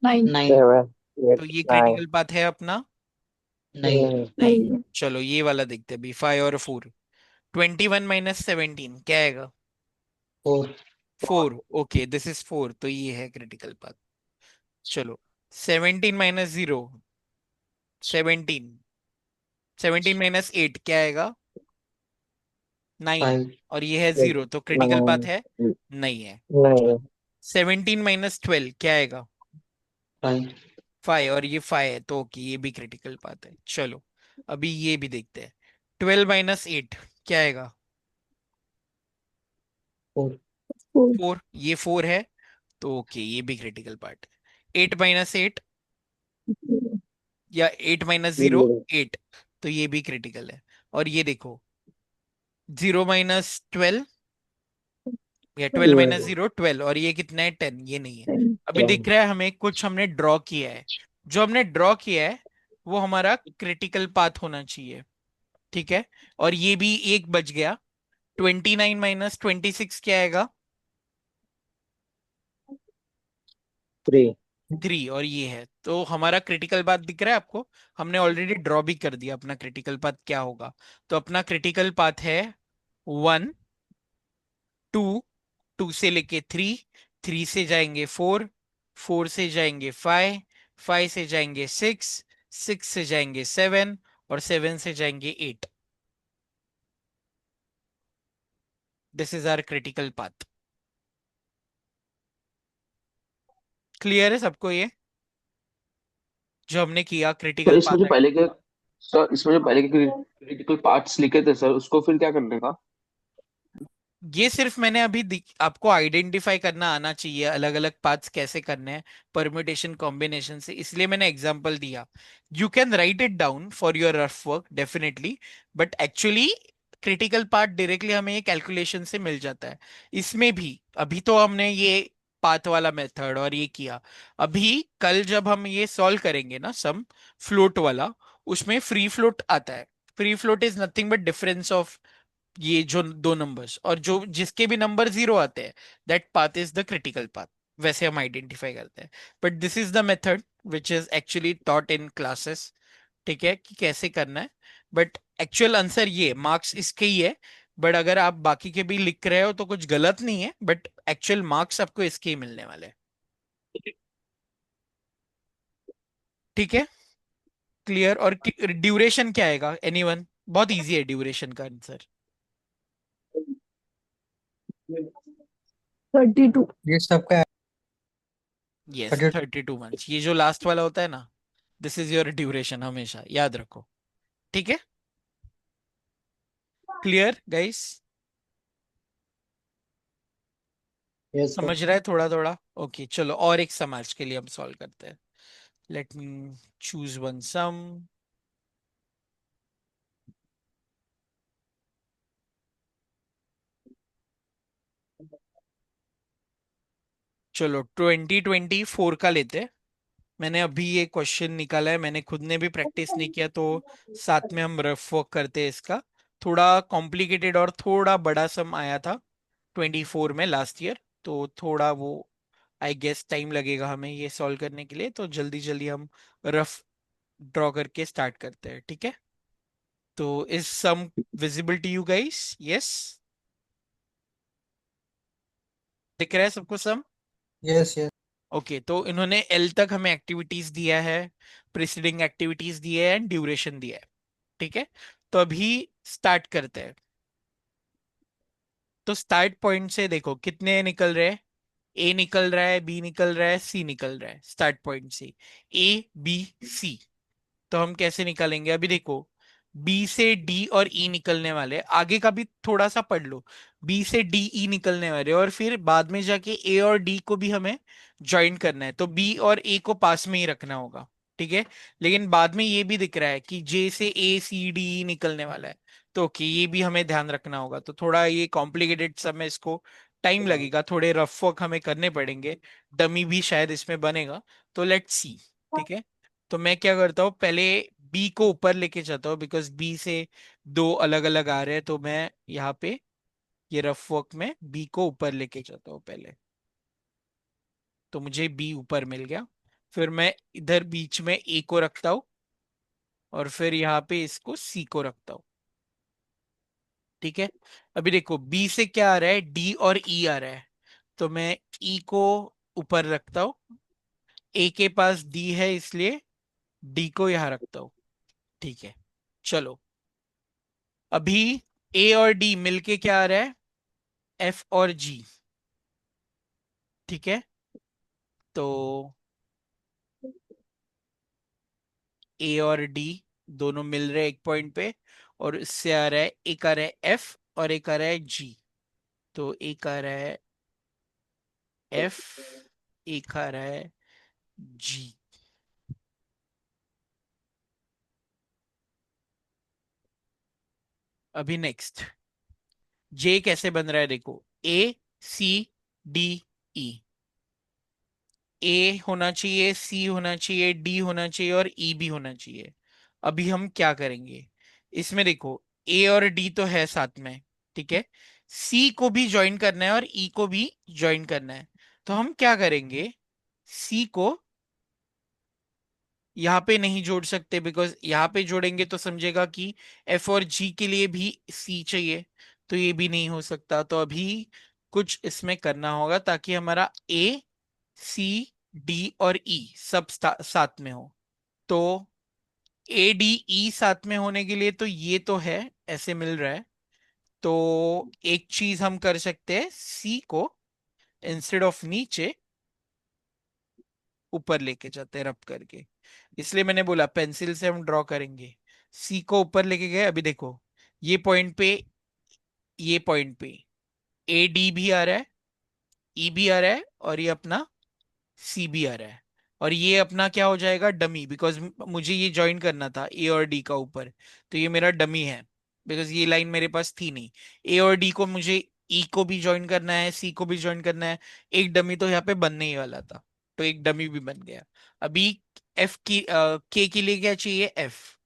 9। 9। 7 तो 8 ये 9 क्रिटिकल पाथ है अपना? नहीं। नहीं। नहीं। चलो ये वाला देखते हैं अभी, 5 और 4। 21 माइनस 17 क्या आएगा? 4। 4। ओके, दिस इज 4, तो ये है क्रिटिकल पाथ। चलो 17 माइनस 0, 17। 17 माइनस 8 क्या आएगा? 9। 5। और ये है 0, तो क्रिटिकल पाथ है? नहीं है। नहीं 17 माइनस 12 क्या आएगा? 5। 5, और ये 5 है, तो ओके, ये भी क्रिटिकल पाथ है। चलो अभी ये भी देखते हैं। 12 माइनस 8 क्या आएगा? 4। 4। 4, ये 4 है, तो ओके, ये भी क्रिटिकल पार्ट है। 8 माइनस 8 या 8 माइनस 0, 8, तो ये भी क्रिटिकल है। और ये देखो, 0 माइनस 12 या 12 माइनस 0, 12, और ये कितना है? 10, ये नहीं है। अभी दिख रहा है हमें कुछ हमने ड्रॉ किया है। जो हमने ड्रॉ किया है वो हमारा क्रिटिकल पाथ होना चाहिए, ठीक है। और ये भी एक बच गया। 29 माइनस 26 क्या आएगा? 3 3, और ये है, तो हमारा क्रिटिकल पाथ दिख रहा है आपको? हमने ऑलरेडी ड्रॉ भी कर दिया अपना क्रिटिकल पाथ क्या होगा। तो अपना क्रिटिकल पाथ है 1, 2, 2 से लेके 3, 3 से जाएंगे 4, 4 से जाएंगे 5, 5 से जाएंगे 6, 6 से जाएंगे 7, और 7 से जाएंगे 8। This is our critical path. Clear है सबको ये जो हमने किया सर क्रिटिकल इसमें जो पाथ? पहले के सर इसमें जो पहले के क्रिटिकल पार्ट्स लिखे थे सर, उसको फिर क्या करने का? ये सिर्फ मैंने अभी आपको आइडेंटिफाई करना आना चाहिए, अलग अलग पाथ्स कैसे करने हैं, परम्यूटेशन कॉम्बिनेशन से, इसलिए मैंने एग्जांपल दिया। You can write it down for your rough work definitely, but actually critical part directly हमें ये कैलकुलेशन से मिल जाता है। इसमें भी अभी तो हमने ये पाथ वाला मेथड और ये किया। अभी कल जब हम ये सॉल्व करेंगे ना सम फ्लोट वाला, उसमें फ्री फ्लोट आता है। Free float is nothing but difference of ये जो दो नंबर्स, और जो जिसके भी नंबर 0 आते हैं, that path is the critical path. वैसे हम आइडेंटिफाई करते हैं, but this is the method which is actually taught in classes, ठीक है, कि कैसे करना है। बट एक्चुअल आंसर ये मार्क्स इसके ही है। बट अगर आप बाकी के भी लिख रहे हो तो कुछ गलत नहीं है, बट एक्चुअल मार्क्स आपको इसके ही मिलने वाले हैं। ठीक है, क्लियर। और ड्यूरेशन क्या आएगा एनीवन? बहुत इजी है ड्यूरेशन का आंसर। 32। ये सबका यस, 32। 32 मंथ्स, ये जो लास्ट वाला होता है ना, दिस इज योर ड्यूरेशन, हमेशा याद रखो। ठीक है, क्लियर गाइस? Yes sir. समझ रहा है थोड़ा थोड़ा? ओके, चलो और एक समाज के लिए हम सॉल्व करते हैं। लेट मी चूज वन सम। चलो 2024 का लेते हैं। मैंने अभी ये क्वेश्चन निकाला है, मैंने खुद ने भी प्रैक्टिस नहीं किया, तो साथ में हम रफ वर्क करते हैं इसका। थोड़ा कॉम्प्लिकेटेड और थोड़ा बड़ा सम आया था 24 में लास्ट ईयर, तो थोड़ा वो आई गेस टाइम लगेगा हमें ये सॉल्व करने के लिए, तो जल्दी जल्दी हम रफ ड्रॉ करके स्टार्ट करते हैं, ठीक है। तो is some visible to you guys? Yes, दिख रहा है सबको सम? Yes yes. ओके, तो इन्होंने एल तक हमें एक्टिविटीज दिया है, प्रीसीडिंग एक्टिविटीज दिए हैं एंड ड्यूरेशन दिया है। ठीक है, तो अभी स्टार्ट करते हैं। तो स्टार्ट पॉइंट से देखो कितने निकल रहे हैं। ए निकल रहा है, बी निकल रहा है, सी निकल रहा है। स्टार्ट पॉइंट से ए बी सी। तो हम कैसे निकालेंगे? अभी देखो, बी से डी और ई निकलने वाले हैं। आगे का भी थोड़ा सा पढ़ लो। बी से डी ई निकलने वाले हैं, और फिर बाद में जाके ए और डी को भी हमें ज्वाइन करना है, तो बी और ए को पास में ही रखना होगा। ठीक है, लेकिन बाद में ये भी दिख रहा है कि जे से ए सी डी ई निकलने वाला है, तो ओके, ये भी हमें ध्यान रखना होगा। तो थोड़ा ये कॉम्प्लिकेटेड सब है, इसको टाइम लगेगा, थोड़े रफ वर्क हमें करने पड़ेंगे। डमी भी शायद इसमें बनेगा, तो लेट्स सी। ठीक है, तो मैं क्या करता हूँ, पहले बी को ऊपर लेके जाता हूँ, बिकॉज बी से दो अलग अलग आ रहे हैं, तो मैं यहाँ पे ये रफ वर्क में बी को ऊपर लेके जाता हूँ पहले। तो मुझे बी ऊपर मिल गया। फिर मैं इधर बीच में ए को रखता हूँ, और फिर यहाँ पे इसको सी को रखता हूँ। ठीक है, अभी देखो बी से क्या आ रहा है, डी और ई आ रहा है, तो मैं ई को ऊपर रखता हूँ। ए के पास डी है, इसलिए डी को यहाँ रखता हूँ। ठीक है, चलो, अभी ए और डी मिलके क्या आ रहा है, एफ और जी। ठीक है, तो ए और डी दोनों मिल रहे हैं एक पॉइंट पे, और इससे आ रहा है, एक आ रहा है एफ और एक आ रहा है जी। तो एक आ रहा है एफ, एक आ रहा है जी। अभी नेक्स्ट, जे कैसे बन रहा है देखो, ए सी डी ई। ए होना चाहिए, सी होना चाहिए, डी होना चाहिए, और ई भी होना चाहिए। अभी हम क्या करेंगे, इसमें देखो ए और डी तो है साथ में। ठीक है, सी को भी ज्वाइन करना है और ई को भी ज्वाइन करना है। तो हम क्या करेंगे, सी को यहाँ पे नहीं जोड़ सकते, बिकॉज यहाँ पे जोड़ेंगे तो समझेगा कि एफ और जी के लिए भी सी चाहिए, तो ये भी नहीं हो सकता। तो अभी कुछ इसमें करना होगा ताकि हमारा ए सी डी और ई सब साथ में हो। तो ए डी ई साथ में होने के लिए तो ये तो है, ऐसे मिल रहा है। तो एक चीज हम कर सकते हैं, सी को इंस्टेड ऑफ नीचे ऊपर लेके जाते हैं रब करके। इसलिए मैंने बोला पेंसिल से हम ड्रॉ करेंगे। सी को ऊपर लेके गए, अभी देखो ये पॉइंट पे, ये पॉइंट पे ए डी भी आ रहा है, ई भी आ रहा है, और ये अपना सी भी आ रहा है। और ये अपना क्या हो जाएगा, डमी, बिकॉज मुझे ये ज्वाइन करना था ए और डी का ऊपर, तो ये मेरा डमी है, बिकॉज ये लाइन मेरे पास थी नहीं। ए और डी को मुझे ई को भी ज्वाइन करना है, सी को भी ज्वाइन करना है। एक डमी तो यहाँ पे बनने ही वाला था, तो एक डमी भी बन गया। अभी एफ की के के लिए क्या चाहिए, एफ,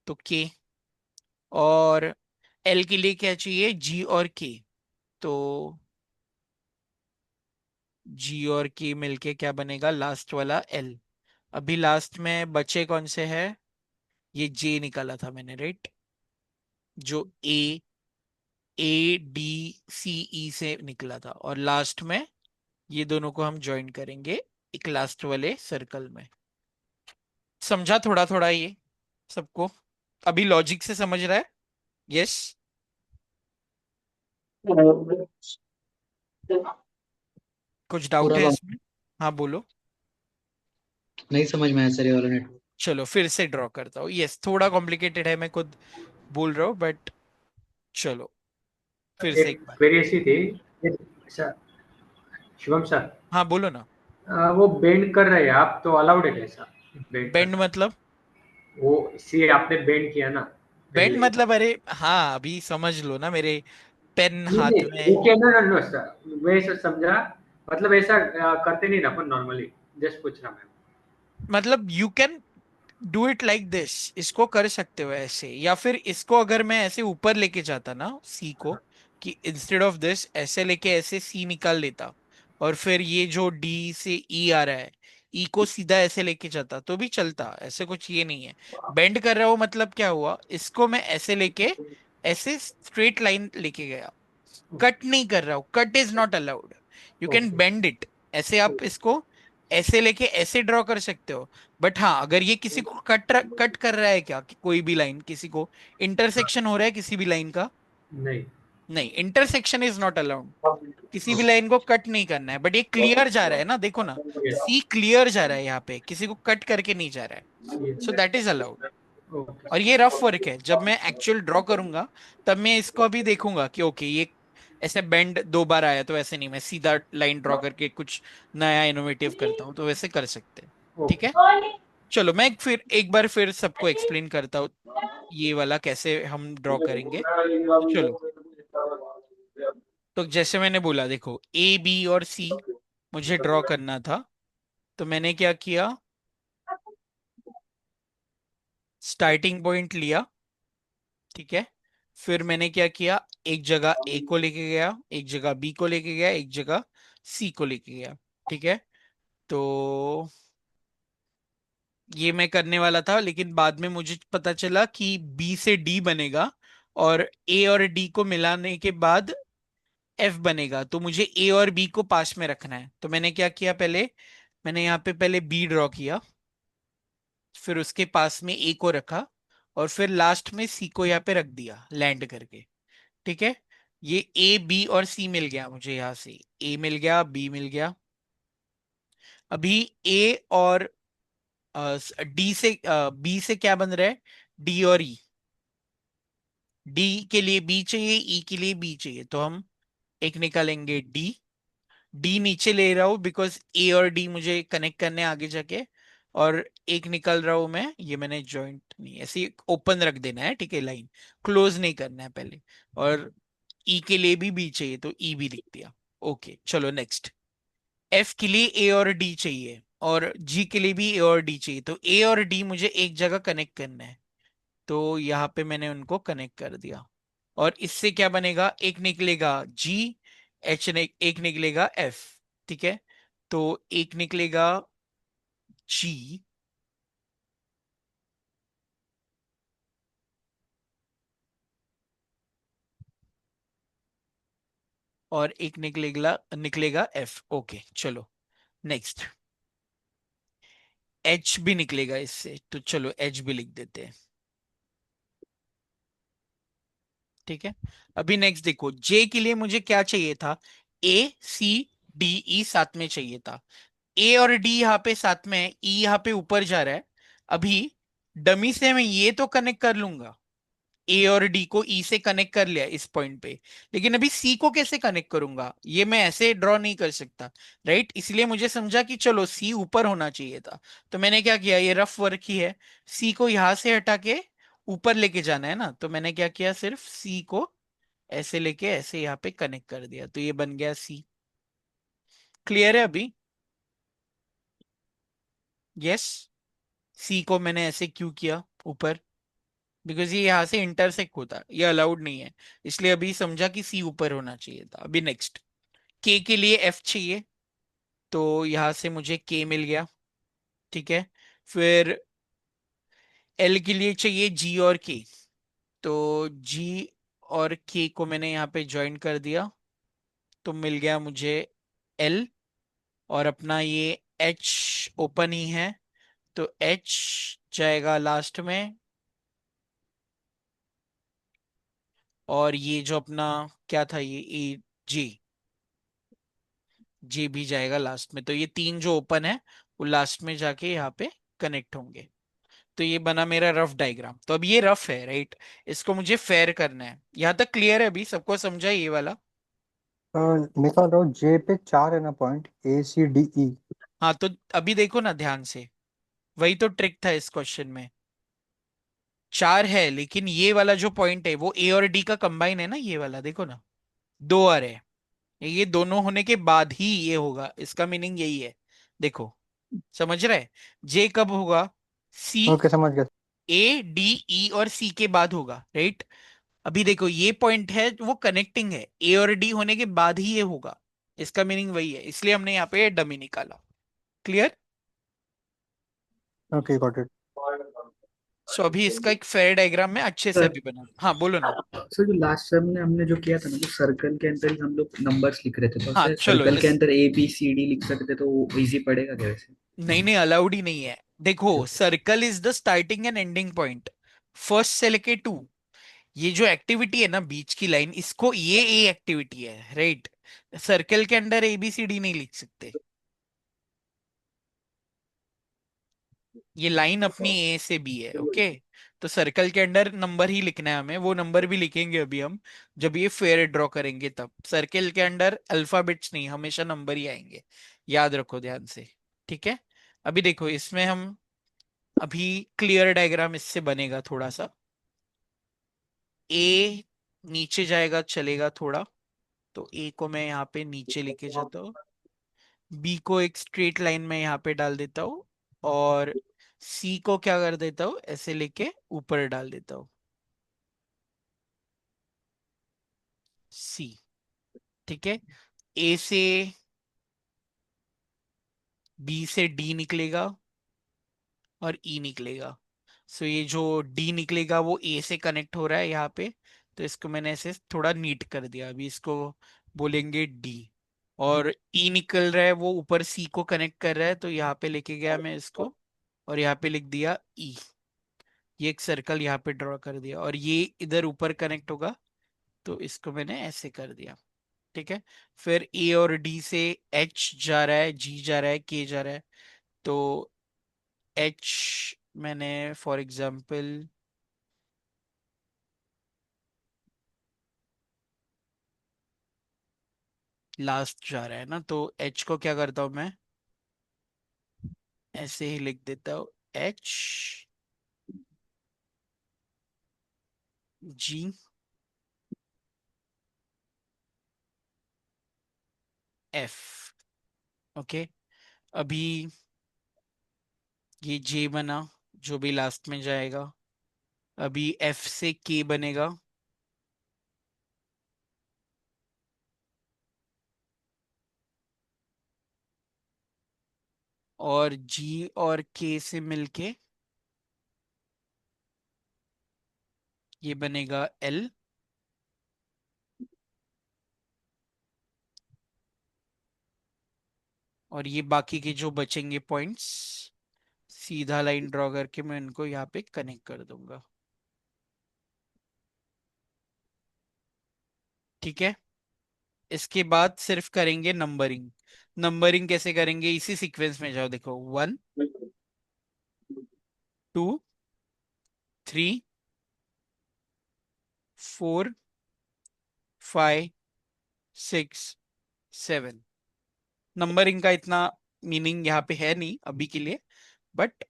तो के। और एल के लिए क्या चाहिए, जी और के। तो जी और के मिलके क्या बनेगा, लास्ट वाला एल। अभी लास्ट में बचे कौन से है, ये जे निकाला था मैंने, राइट, जो ए डी सी ई से निकला था, और लास्ट में ये दोनों को हम ज्वाइन करेंगे एक लास्ट वाले सर्कल में। समझा थोड़ा थोड़ा ये सबको? अभी लॉजिक से समझ रहा है? यस, कुछ डाउट पूरा है काम इसमें? हाँ बोलो। नहीं समझ में आया सर ये वाला नेट। चलो फिर से ड्रॉ करता हूँ। यस, थोड़ा कॉम्प्लिकेटेड है, मैं खुद बोल रहा हूँ, बट चलो फिर से एक एक बार। क्वेरी ऐसी थी, सर, शिवम सर, हाँ बोलो ना। वो बेंड कर रहे हैं आप, तो अलाउड है कैसा बेंड बेंड करना? मतलब? वो सी आपने बेंड किया ना बेंड पहले। मतलब, अरे हाँ, अभी समझ लो ना, मेरे पेन नहीं हाथ नहीं, में। Okay, no no no sir, मैं ऐसा समझा, मतलब ऐसा करते नहीं ना अपन नॉर्मली, जस्ट पूछ रहा मैं। मतलब you can do it like this, इसको कर सकते हो ऐसे, या फिर इसको अगर मैं ऐसे ऊपर लेके जाता ना सी को, कि इंस्टेड ऑफ दिस ऐसे लेके ऐसे सी निकाल लेता, और फिर ये जो डी से ई आ रहा है, ई को सीधा ऐसे लेके जाता तो भी चलता, ऐसे कुछ ये नहीं है। बेंड कर रहा हूं मतलब क्या हुआ, इसको मैं ऐसे लेके ऐसे स्ट्रेट लाइन लेके गया, कट नहीं कर रहा हूं, cut is not allowed. You can okay bend it, ऐसे आप इसको ऐसे लेके ऐसे ड्रॉ कर सकते हो। बट हाँ, अगर ये किसी को कट कट कर रहा है क्या, कि कोई भी लाइन किसी को इंटरसेक्शन हो रहा है किसी भी लाइन का, नहीं। नहीं, इंटरसेक्शन इज नॉट अलाउड। किसी भी लाइन को कट नहीं करना है, बट ये क्लियर जा रहा है ना, देखो ना, यस सी क्लियर जा रहा है यहाँ पे, किसी को कट करके नहीं जा रहा है, yes so that is allowed. Okay और ये रफ वर्क है, जब मैं एक्चुअल ड्रॉ करूंगा तब मैं इसको अभी देखूंगा कि ओके ये ऐसे बेंड 2 बार आया, तो ऐसे नहीं, मैं सीधा लाइन ड्रॉ करके कुछ नया इनोवेटिव करता हूँ, तो वैसे कर सकते हैं। ठीक ओके है, चलो मैं फिर एक बार फिर सबको एक्सप्लेन करता हूँ ये वाला कैसे हम ड्रॉ करेंगे। तो चलो, तो जैसे मैंने बोला, देखो ए बी और सी मुझे ड्रॉ करना था, तो मैंने क्या किया, स्टार्टिंग पॉइंट लिया, ठीक है। फिर मैंने क्या किया, एक जगह ए को लेके गया, एक जगह बी को लेके गया, एक जगह सी को लेके गया, ठीक है। तो ये मैं करने वाला था, लेकिन बाद में मुझे पता चला कि बी से डी बनेगा, और ए और डी को मिलाने के बाद एफ बनेगा, तो मुझे ए और बी को पास में रखना है। तो मैंने क्या किया, पहले मैंने यहाँ पे पहले बी ड्रॉ किया, फिर उसके पास में ए को रखा, और फिर लास्ट में सी को यहाँ पे रख दिया लैंड करके, ठीक है। ये ए बी और सी मिल गया मुझे, यहां से ए मिल गया, बी मिल गया। अभी ए और डी से बी से क्या बन रहा है, डी और ई। डी के लिए बी चाहिए, ई के लिए बी चाहिए, तो हम एक निकालेंगे डी। डी नीचे ले रहा हूं बिकॉज ए और डी मुझे कनेक्ट करने हैं आगे जाके, और एक निकल रहा हूं मैं, ये मैंने जॉइंट नहीं, ऐसे ओपन रख देना है, ठीक है, लाइन क्लोज नहीं करना है पहले। और ई के लिए भी बी चाहिए, तो ई भी लिख दिया। ओके, चलो नेक्स्ट। एफ के लिए ए और डी चाहिए, और जी के लिए भी ए और डी चाहिए, तो ए और डी मुझे एक जगह कनेक्ट करना है, तो यहाँ पे मैंने उनको कनेक्ट कर दिया। और इससे क्या बनेगा, एक निकलेगा जी, एच ने एक निकलेगा एफ, ठीक है। तो एक निकलेगा जी, और एक निकलेगा निकलेगा एफ। ओके चलो नेक्स्ट। एच भी निकलेगा इससे, तो चलो एच भी लिख देते हैं, ठीक है। अभी नेक्स्ट देखो, जे के लिए मुझे क्या चाहिए था, ए सी डी ई साथ में चाहिए था। ए और डी यहाँ पे साथ में है, ई यहाँ पे ऊपर जा रहा है। अभी डमी से मैं ये तो कनेक्ट कर लूंगा, ए और डी को ई से कनेक्ट कर लिया इस पॉइंट पे, लेकिन अभी सी को कैसे कनेक्ट करूंगा, ये मैं ऐसे ड्रॉ नहीं कर सकता, राइट। इसलिए मुझे समझा कि चलो सी ऊपर होना चाहिए था, तो मैंने क्या किया, ये रफ वर्क ही है, सी को यहां से हटा के ऊपर लेके जाना है ना, तो मैंने क्या किया, सिर्फ सी को ऐसे लेके ऐसे यहाँ पे कनेक्ट कर दिया, तो ये बन गया सी। क्लियर है अभी? यस। सी को मैंने ऐसे क्यों किया ऊपर, बिकॉज ये यहाँ से इंटरसेक्ट होता है, ये अलाउड नहीं है, इसलिए अभी समझा कि सी ऊपर होना चाहिए था। अभी नेक्स्ट, के के लिए एफ चाहिए, तो यहाँ से मुझे के मिल गया, ठीक है। फिर एल के लिए चाहिए जी और के, तो जी और के को मैंने यहाँ पे ज्वाइन कर दिया, तो मिल गया मुझे एल। और अपना ये एच ओपन ही है, तो एच जाएगा लास्ट में, और ये जो अपना क्या था, ये ए जी, जे भी जाएगा लास्ट में, तो ये तीन जो ओपन है वो लास्ट में जाके यहाँ पे कनेक्ट होंगे। तो ये बना मेरा रफ डायग्राम। तो अब ये रफ है, राइट, इसको मुझे फेयर करना है। यहाँ तक क्लियर है अभी, सबको समझा ये वाला? निकाल रहा हूँ जे पे 4 है ना पॉइंट, ACDE। हाँ, तो अभी देखो ना ध्यान से, वही तो ट्रिक था इस क्वेश्चन में। 4 है, लेकिन ये वाला जो पॉइंट है वो ए और डी का कंबाइन है ना, ये वाला देखो ना, 2 आ रहे हैं, ये दोनों होने के बाद ही ये होगा, इसका मीनिंग यही है। देखो, समझ रहे, जे कब होगा, सी, ओके समझ गया। ए डी ई और सी के बाद होगा, राइट। अभी देखो ये पॉइंट है वो कनेक्टिंग है, ए और डी होने के बाद ही ये होगा, इसका मीनिंग वही है, इसलिए हमने यहाँ पे डमी निकाला। क्लियर? Okay, got it. सो अभी इसका एक फेयर डायग्राम में अच्छे से सर अभी बना। हाँ बोलो ना। सर जो लास्ट टाइम में हमने जो किया था ना, जो सर्कल के अंदर ही हम लोग नंबर्स लिख रहे थे, तो हाँ ऐसे चलो सर्कल के इस अंदर ABCD लिख सकते, तो वो इजी पड़ेगा क्या वैसे? नहीं नहीं, अलाउड ही नहीं है। देखो circle is the starting and ending point, first से लेके टू। ये जो एक्टिविटी है ना बीच की लाइन, इसको ये ए एक्टिविटी है, राइट। सर्कल के अंदर एबीसीडी नहीं लिख सकते। ये लाइन अपनी ए से बी है, ओके। तो सर्कल के अंदर नंबर ही लिखना है हमें, वो नंबर भी लिखेंगे अभी हम जब ये फेयर ड्रॉ करेंगे तब। सर्कल के अंदर अल्फाबेट्स नहीं, हमेशा नंबर ही आएंगे, याद रखो ध्यान से। ठीक है। अभी देखो इसमें हम अभी क्लियर डायग्राम इससे बनेगा थोड़ा सा। ए नीचे जाएगा चलेगा थोड़ा, तो ए को मैं यहाँ पे नीचे लेके जाता हूँ, बी को एक स्ट्रेट लाइन में यहाँ पे डाल देता हूँ, और सी को क्या कर देता हूँ, ऐसे लेके ऊपर डाल देता हूँ, सी। ठीक है। ए से बी से डी निकलेगा और ई निकलेगा। सो ये जो डी निकलेगा वो ए से कनेक्ट हो रहा है यहाँ पे, तो इसको मैंने ऐसे थोड़ा नीट कर दिया, अभी इसको बोलेंगे डी। और ई निकल रहा है वो ऊपर सी को कनेक्ट कर रहा है, तो यहाँ पे लेके गया मैं इसको और यहाँ पे लिख दिया ई। ये एक सर्कल यहाँ पे ड्रॉ कर दिया, और ये इधर ऊपर कनेक्ट होगा, तो इसको मैंने ऐसे कर दिया। ठीक है। फिर ए और डी से एच जा रहा है, जी जा रहा है, के जा रहा है, तो एच मैंने फॉर एग्जाम्पल लास्ट जा रहा है ना, तो एच को क्या करता हूं मैं, ऐसे ही लिख देता हूं, एच जी एफ। ओके। अभी ये जे बना, जो भी लास्ट में जाएगा। अभी एफ से के बनेगा, और जी और के से मिलके ये बनेगा एल। और ये बाकी के जो बचेंगे पॉइंट्स, सीधा लाइन ड्रॉ करके मैं इनको यहाँ पे कनेक्ट कर दूंगा। ठीक है। इसके बाद सिर्फ करेंगे नंबरिंग। नंबरिंग कैसे करेंगे, इसी सीक्वेंस में जाओ, देखो 1 2 3 4 5 6 7। नंबरिंग का इतना मीनिंग यहाँ पे है नहीं अभी के लिए, बट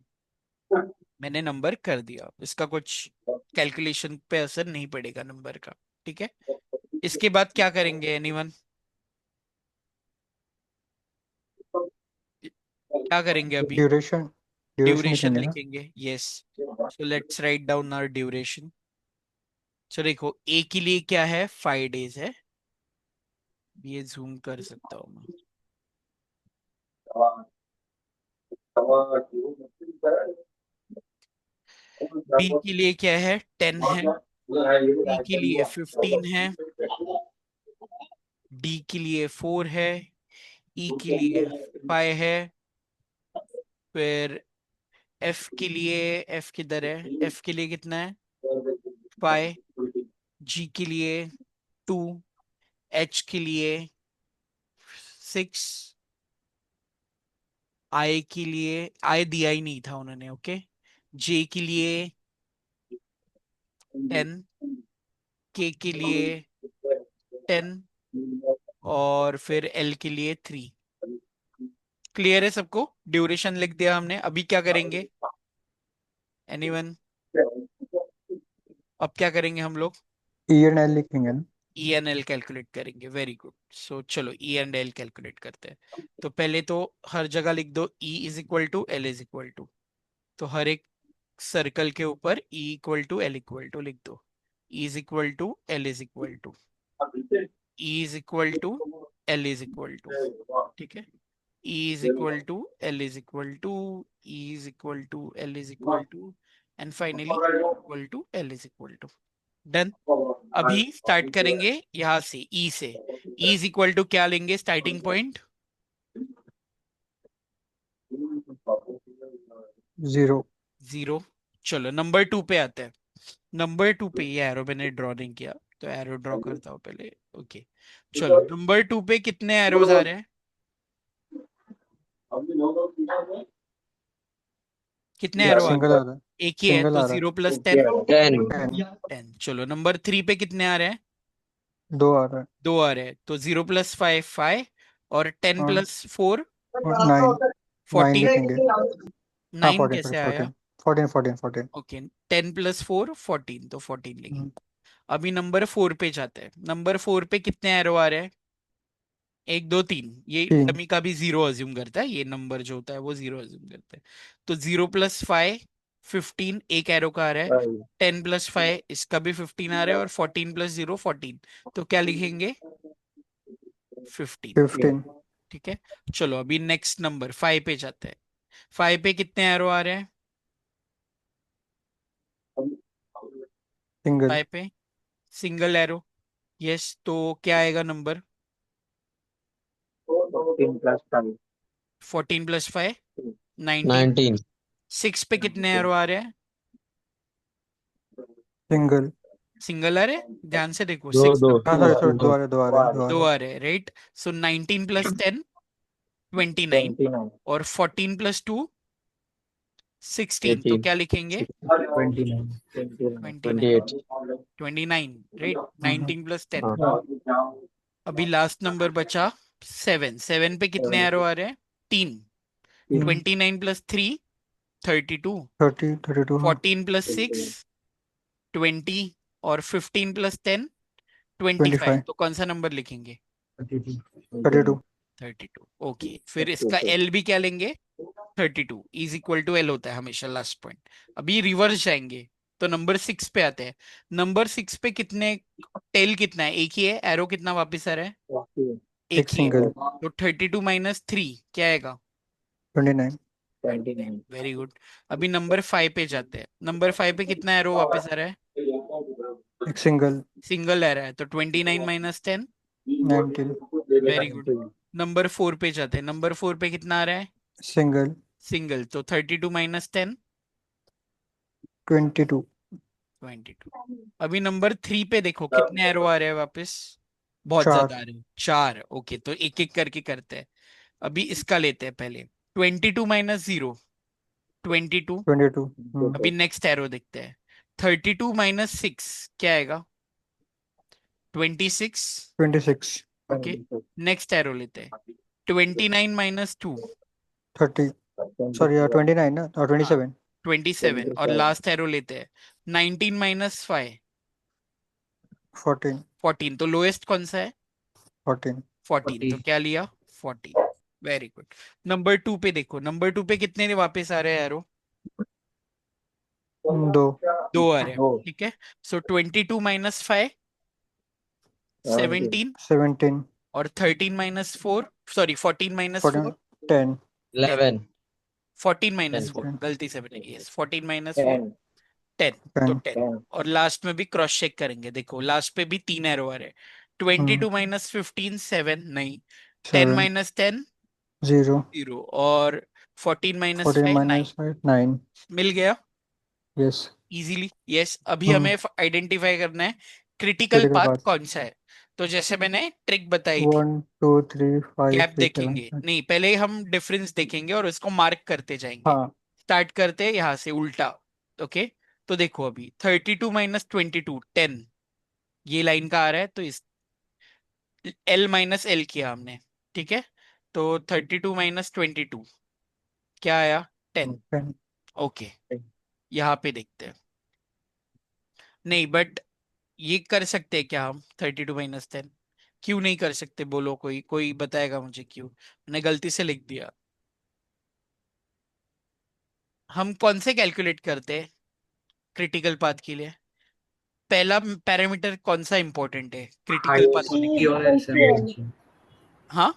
मैंने नंबर कर दिया, इसका कुछ कैलकुलेशन पे असर नहीं पड़ेगा नंबर का। ठीक है। इसके बाद क्या करेंगे एनीवन, क्या करेंगे अभी, ड्यूरेशन ड्यूरेशन ड्यूरेशन लिखेंगे ना? लिखेंगे, yes. So let's write down our duration. So देखो ए के लिए क्या है, 5 डेज है, ये जूम कर सकता हूँ मैं। बी के लिए क्या है, 10 है। सी के लिए 15 है। डी के लिए 4 है। ई के लिए 5 है। फिर एफ के लिए, एफ किधर है, एफ के लिए कितना है, 5। जी के लिए 2। एच के लिए 6। आई के लिए, आई दिया ही नहीं था उन्होंने, ओके। जे के लिए 10। के लिए 10। और फिर एल के लिए 3। क्लियर है सबको, ड्यूरेशन लिख दिया हमने, अभी क्या करेंगे एनीवन, अब क्या करेंगे हम लोग, ई एंड एल लिखेंगे ना? ई एन एल कैलकुलेट करेंगे, वेरी गुड। सो चलो ई एंड एल कैलकुलेट करते हैं। तो पहले तो हर जगह लिख दो E is equal to L is equal to, तो हर एक सर्कल के ऊपर E equal to L equal to लिख दो। E is equal to L is equal to, E is equal to L is equal to. ठीक है। E is equal to L is equal to E is equal to L is equal to and finally equal to L is equal to done. अभी start करेंगे यहां से E से। E is equal to क्या लेंगे starting point? 0 0। चलो number 2 पे आते हैं। नंबर 2 पे ये एरो मैंने ड्रॉ नहीं किया तो एरो ड्रॉ करता हूं पहले। ओके चलो नंबर 2 पे कितने एरोज आ रहे हैं? कितने एरो आ सिंगल रहे आ हैं? रहा है, एक ही है सिंगल तो आ रहा 0 प्लस 10 10 है, 10। चलो नंबर 3 पे कितने आ रहे हैं? 2 आ रहा है 2 आ रहे हैं तो 0 प्लस 5 5 और 10 और प्लस 4 9 9 14। लिखेंगे। हाँ 9 14 कैसे आया? 14 14 14 14। ओके 10 प्लस 4 14 तो 14 लिखेंगे। अभी नंबर 4 पे जाते हैं। नंबर 4 पे कितने एरो आ रहे हैं? 1 2 3। ये 3 डमी का भी 0 अज्यूम करता है, ये नंबर जो होता है वो 0 अज्यूम करता है। तो 0 प्लस 5 15 एक एरो का आ रहा है। 10 प्लस 5 इसका भी 15 आ रहा है और 14 प्लस 0 14। तो क्या लिखेंगे? 15। 15 ठीक है चलो अभी नेक्स्ट नंबर 5 पे जाते हैं। 5 पे कितने एरो आ रहे हैं? सिंगल 5 पे सिंगल एरो। यस तो क्या आएगा नंबर? 14 प्लस 5 19। 19 6 पे कितने एरो आ रहे हैं? सिंगल। सिंगल आ रहे हैं, ध्यान से देखो दो 6 दो हाँ नंबर सॉरी सॉरी 2 दो आ रहे 2 आ रहे 2 आ 2 रहे। आ रहे हैं राइट। सो 19 प्लस 10 29 और 14 प्लस 2 16। तो 18 क्या लिखेंगे? 29 29 28 29 राइट। 19 प्लस 10। हाँ अभी लास्ट नंबर बचा 7। 7 पे कितने एरो आ रहे हैं? 3। 29 प्लस 3 32। 30 32 हाँ 14 प्लस 6 20 और 15 प्लस 10 25। 25 तो कौन सा नंबर लिखेंगे? 32 32। ओके फिर इसका एल भी क्या लेंगे? 32 इज इक्वल टू एल होता है हमेशा लास्ट पॉइंट। अभी रिवर्स जाएंगे तो नंबर 6 पे आते हैं। नंबर 6 पे कितने टेल कितना है? एक ही है। एरो कितना वापस आ रहा है? एक एक ही है। सिंगल तो 32 माइनस 3 क्या आएगा? 29 वेरी गुड। अभी नंबर 5 पे जाते हैं। नंबर 5 पे कितना एरो वापस आ रहा है? एक सिंगल सिंगल आ रहा है तो 29 माइनस 10। 19 very good. नंबर 4 पे जाते हैं। नंबर 4 पे कितना आ रहा है? सिंगल सिंगल तो 32 माइनस 10 22 22। अभी नंबर 3 पे देखो कितने एरो आ रहे हैं वापस? बहुत 4 ज्यादा आ रहे हैं, 4। ओके तो एक एक करके करते हैं। अभी इसका लेते हैं पहले। 22 माइनस 0 22। 22 अभी नेक्स्ट एरो देखते हैं। 32 माइनस 6 क्या आएगा? 26। 26 ओके नेक्स्ट एरो लेते हैं। 29 माइनस 2 30 सॉरी 29 ना और हाँ 27 27 और लास्ट एरो लेते हैं। 19 माइनस 5 14 14। तो लोएस्ट कौन सा है? 14 14। तो क्या लिया? 14। Very good. नंबर 2 पे देखो। नंबर 2 पे कितने वापस आ रहे हैं एरो? 2 दो आ रहे हैं ठीक है। सो 22 माइनस 5 17 17 और 13 माइनस 4 सॉरी 14 माइनस 14 4 10 10। 11 14 माइनस 4 10 गलती से बनेगी। Yes 14 minus 4 10। तो 10 10 और लास्ट में भी क्रॉस चेक करेंगे। देखो लास्ट पे भी 3 एरो आ रहे हैं। 22 माइनस 15 7 नहीं। 10 7 माइनस 10 0 0 और 14 माइनस 14 5 9। minus 5 9 मिल गया yes इजीली। यस अभी हमें आइडेंटिफाई करना है क्रिटिकल critical पाथ path कौन सा है। तो जैसे मैंने ट्रिक बताई थी 1 2 3 5 गैप 6 7 देखेंगे नहीं, पहले हम डिफरेंस देखेंगे और इसको मार्क करते जाएंगे। हाँ स्टार्ट करते हैं यहाँ से उल्टा। ओके तो देखो अभी 32 माइनस 22 10 ये लाइन का आ रहा है तो इस एल माइनस एल किया हमने ठीक है। तो 32 माइनस 22 क्या आया? 10। 10 ओके यहाँ पे देखते हैं। नहीं बट ये कर सकते हैं क्या हम 32 माइनस 10? क्यों नहीं कर सकते बोलो? कोई कोई बताएगा मुझे क्यों? मैंने गलती से लिख दिया। हम कौन से कैलकुलेट करते हैं क्रिटिकल पाथ के लिए? पहला पैरामीटर कौन सा इंपॉर्टेंट है क्रिटिकल पाथ होने के E लिए? और L से equal to L. होना चाहिए। हाँ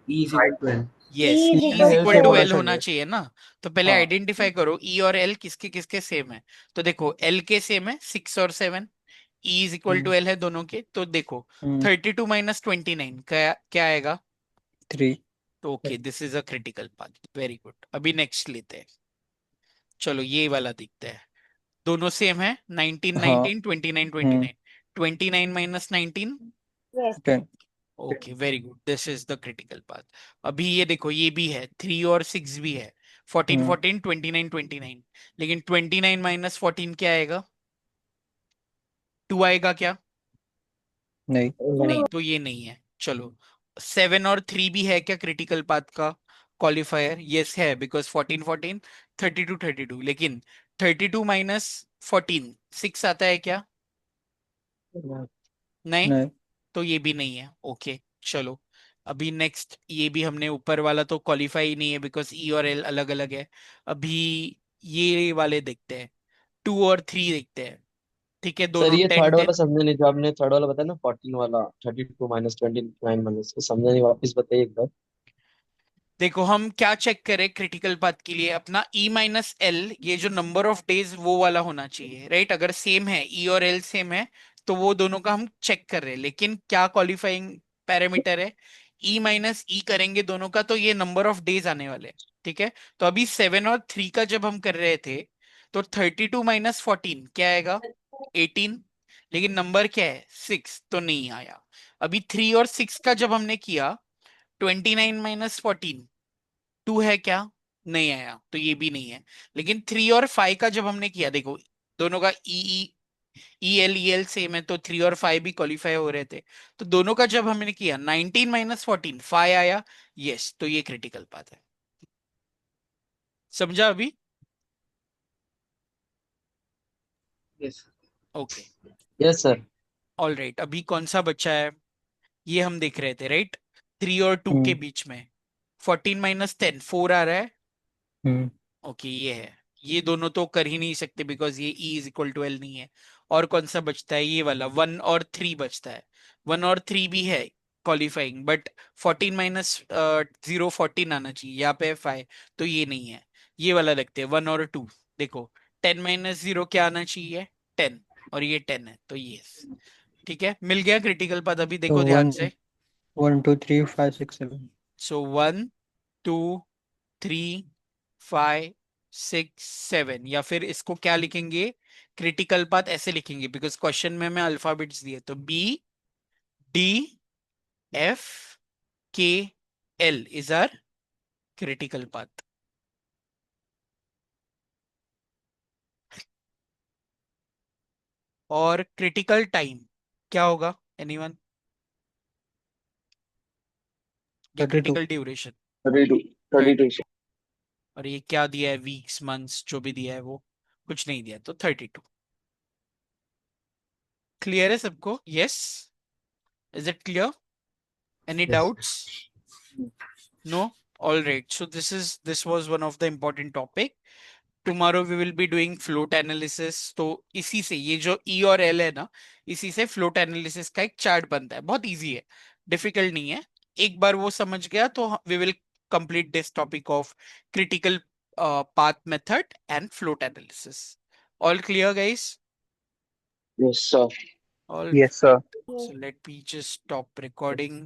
E is equal to L yes, E is E equal is to equal to L. L होना चाहिए ना। तो पहले हाँ आइडेंटिफाई करो ई और एल किसके किसके सेम है। तो देखो एल के सेम है 6 और 7, E is equal to L है दोनों के। तो देखो 32 माइनस 29 क्या क्या आएगा। 3। तो okay, this is a critical path, very good. अभी नेक्स्ट लेते हैं, चलो ये वाला देखते हैं। दोनों सेम है 19 हाँ 19 29 29, 29 minus 19। Yes. 10। Okay very good, this is the critical path. अभी ये देखो ये भी है 3 और 6 भी है 14 14 29 29, लेकिन 29 माइनस 14 क्या आएगा, 2 आएगा क्या। नहीं। नहीं, तो ये नहीं है। चलो 7 और 3 भी है क्या क्रिटिकल पाथ का क्वालिफायर। यस है, बिकॉज 14 14 32 32, लेकिन 32 माइनस 14 6 आता है क्या। नहीं, नहीं। तो ये भी नहीं है। ओके चलो, अभी नेक्स्ट ये भी हमने ऊपर वाला तो क्वालिफाई ही नहीं है बिकॉज ई और एल अलग अलग है। अभी ये वाले देखते हैं, 2 और 3 देखते हैं। ठीक है, सर दोनों ये 10 थर्ड वाला 10। समझे नहीं, जो आपने थर्ड वाला बताया ना 14 वाला, 32 माइनस 29 माइनस, समझे नहीं, वापस बताइए एक बार। देखो हम क्या चेक करें क्रिटिकल पाथ के लिए, अपना ई माइनस एल, ये जो नंबर ऑफ डेज वो वाला होना चाहिए राइट। अगर सेम है ई और एल सेम है तो वो दोनों का हम चेक कर रहे हैं, लेकिन क्या क्वालिफाइंग पैरामीटर है, ई माइनस ई करेंगे दोनों का तो ये नंबर ऑफ डेज आने वाले हैं। ठीक है, तो अभी 7 और 3 का जब हम कर रहे थे तो 32 माइनस 14 क्या आएगा, 18, लेकिन नंबर क्या है 6, तो नहीं आया। अभी 3 और 6 का जब हमने किया 29 माइनस 14 2 है क्या, नहीं आया, तो ये भी नहीं है। लेकिन 3 और 5 का जब हमने किया, देखो दोनों का ई एल सेम है तो 3 और 5 भी क्वालिफाई हो रहे थे। तो दोनों का जब हमने किया 19 माइनस 14 5 आया। यस, तो ये क्रिटिकल पाथ है। समझा अभी। Yes. Okay yes sir. All right, अभी कौन सा बच्चा है, ये हम देख रहे थे राइट। 3 और 2 के बीच में 14 माइनस 10 4 आ रहा है। ओके ये है, ये दोनों तो कर ही नहीं सकते बिकॉज ये E is equal to L नहीं है। और कौन सा बचता है, ये वाला 1 और 3 बचता है। 1 और 3 भी है क्वालिफाइंग, बट 14 माइनस 0 14 आना चाहिए, यहाँ पे 5, तो ये नहीं है। ये वाला देखते हैं 1 और 2। देखो 10 माइनस 0 क्या आना चाहिए, 10, और ये 10 है तो ये ठीक है, मिल गया क्रिटिकल पद। अभी तो देखो ध्यान 1 से। 1 2 3 5 6 7। सो 1 2 3 5 6 7, या फिर इसको क्या लिखेंगे, क्रिटिकल पाथ ऐसे लिखेंगे बिकॉज क्वेश्चन में मैं अल्फाबेट्स दिए, तो B D F K L is are critical path. और क्रिटिकल टाइम क्या होगा, एनीवन, या 32। Critical duration 32 30। 32। और ये क्या दिया है, वीक्स मंथ्स जो भी दिया है वो कुछ नहीं दिया, तो 32। क्लियर है सबको, yes, is it clear, any yes. Doubts. No? All right. So this was one of the important topic. Tomorrow we will be doing float analysis. तो इसी से ये जो E और L है ना, इसी से float analysis का एक चार्ट बनता है। बहुत इजी है, डिफिकल्ट नहीं है। एक बार वो समझ गया तो we will complete this topic of critical path method and float analysis. All clear, guys? Yes sir. All Yes, sir. right. So let me just stop recording.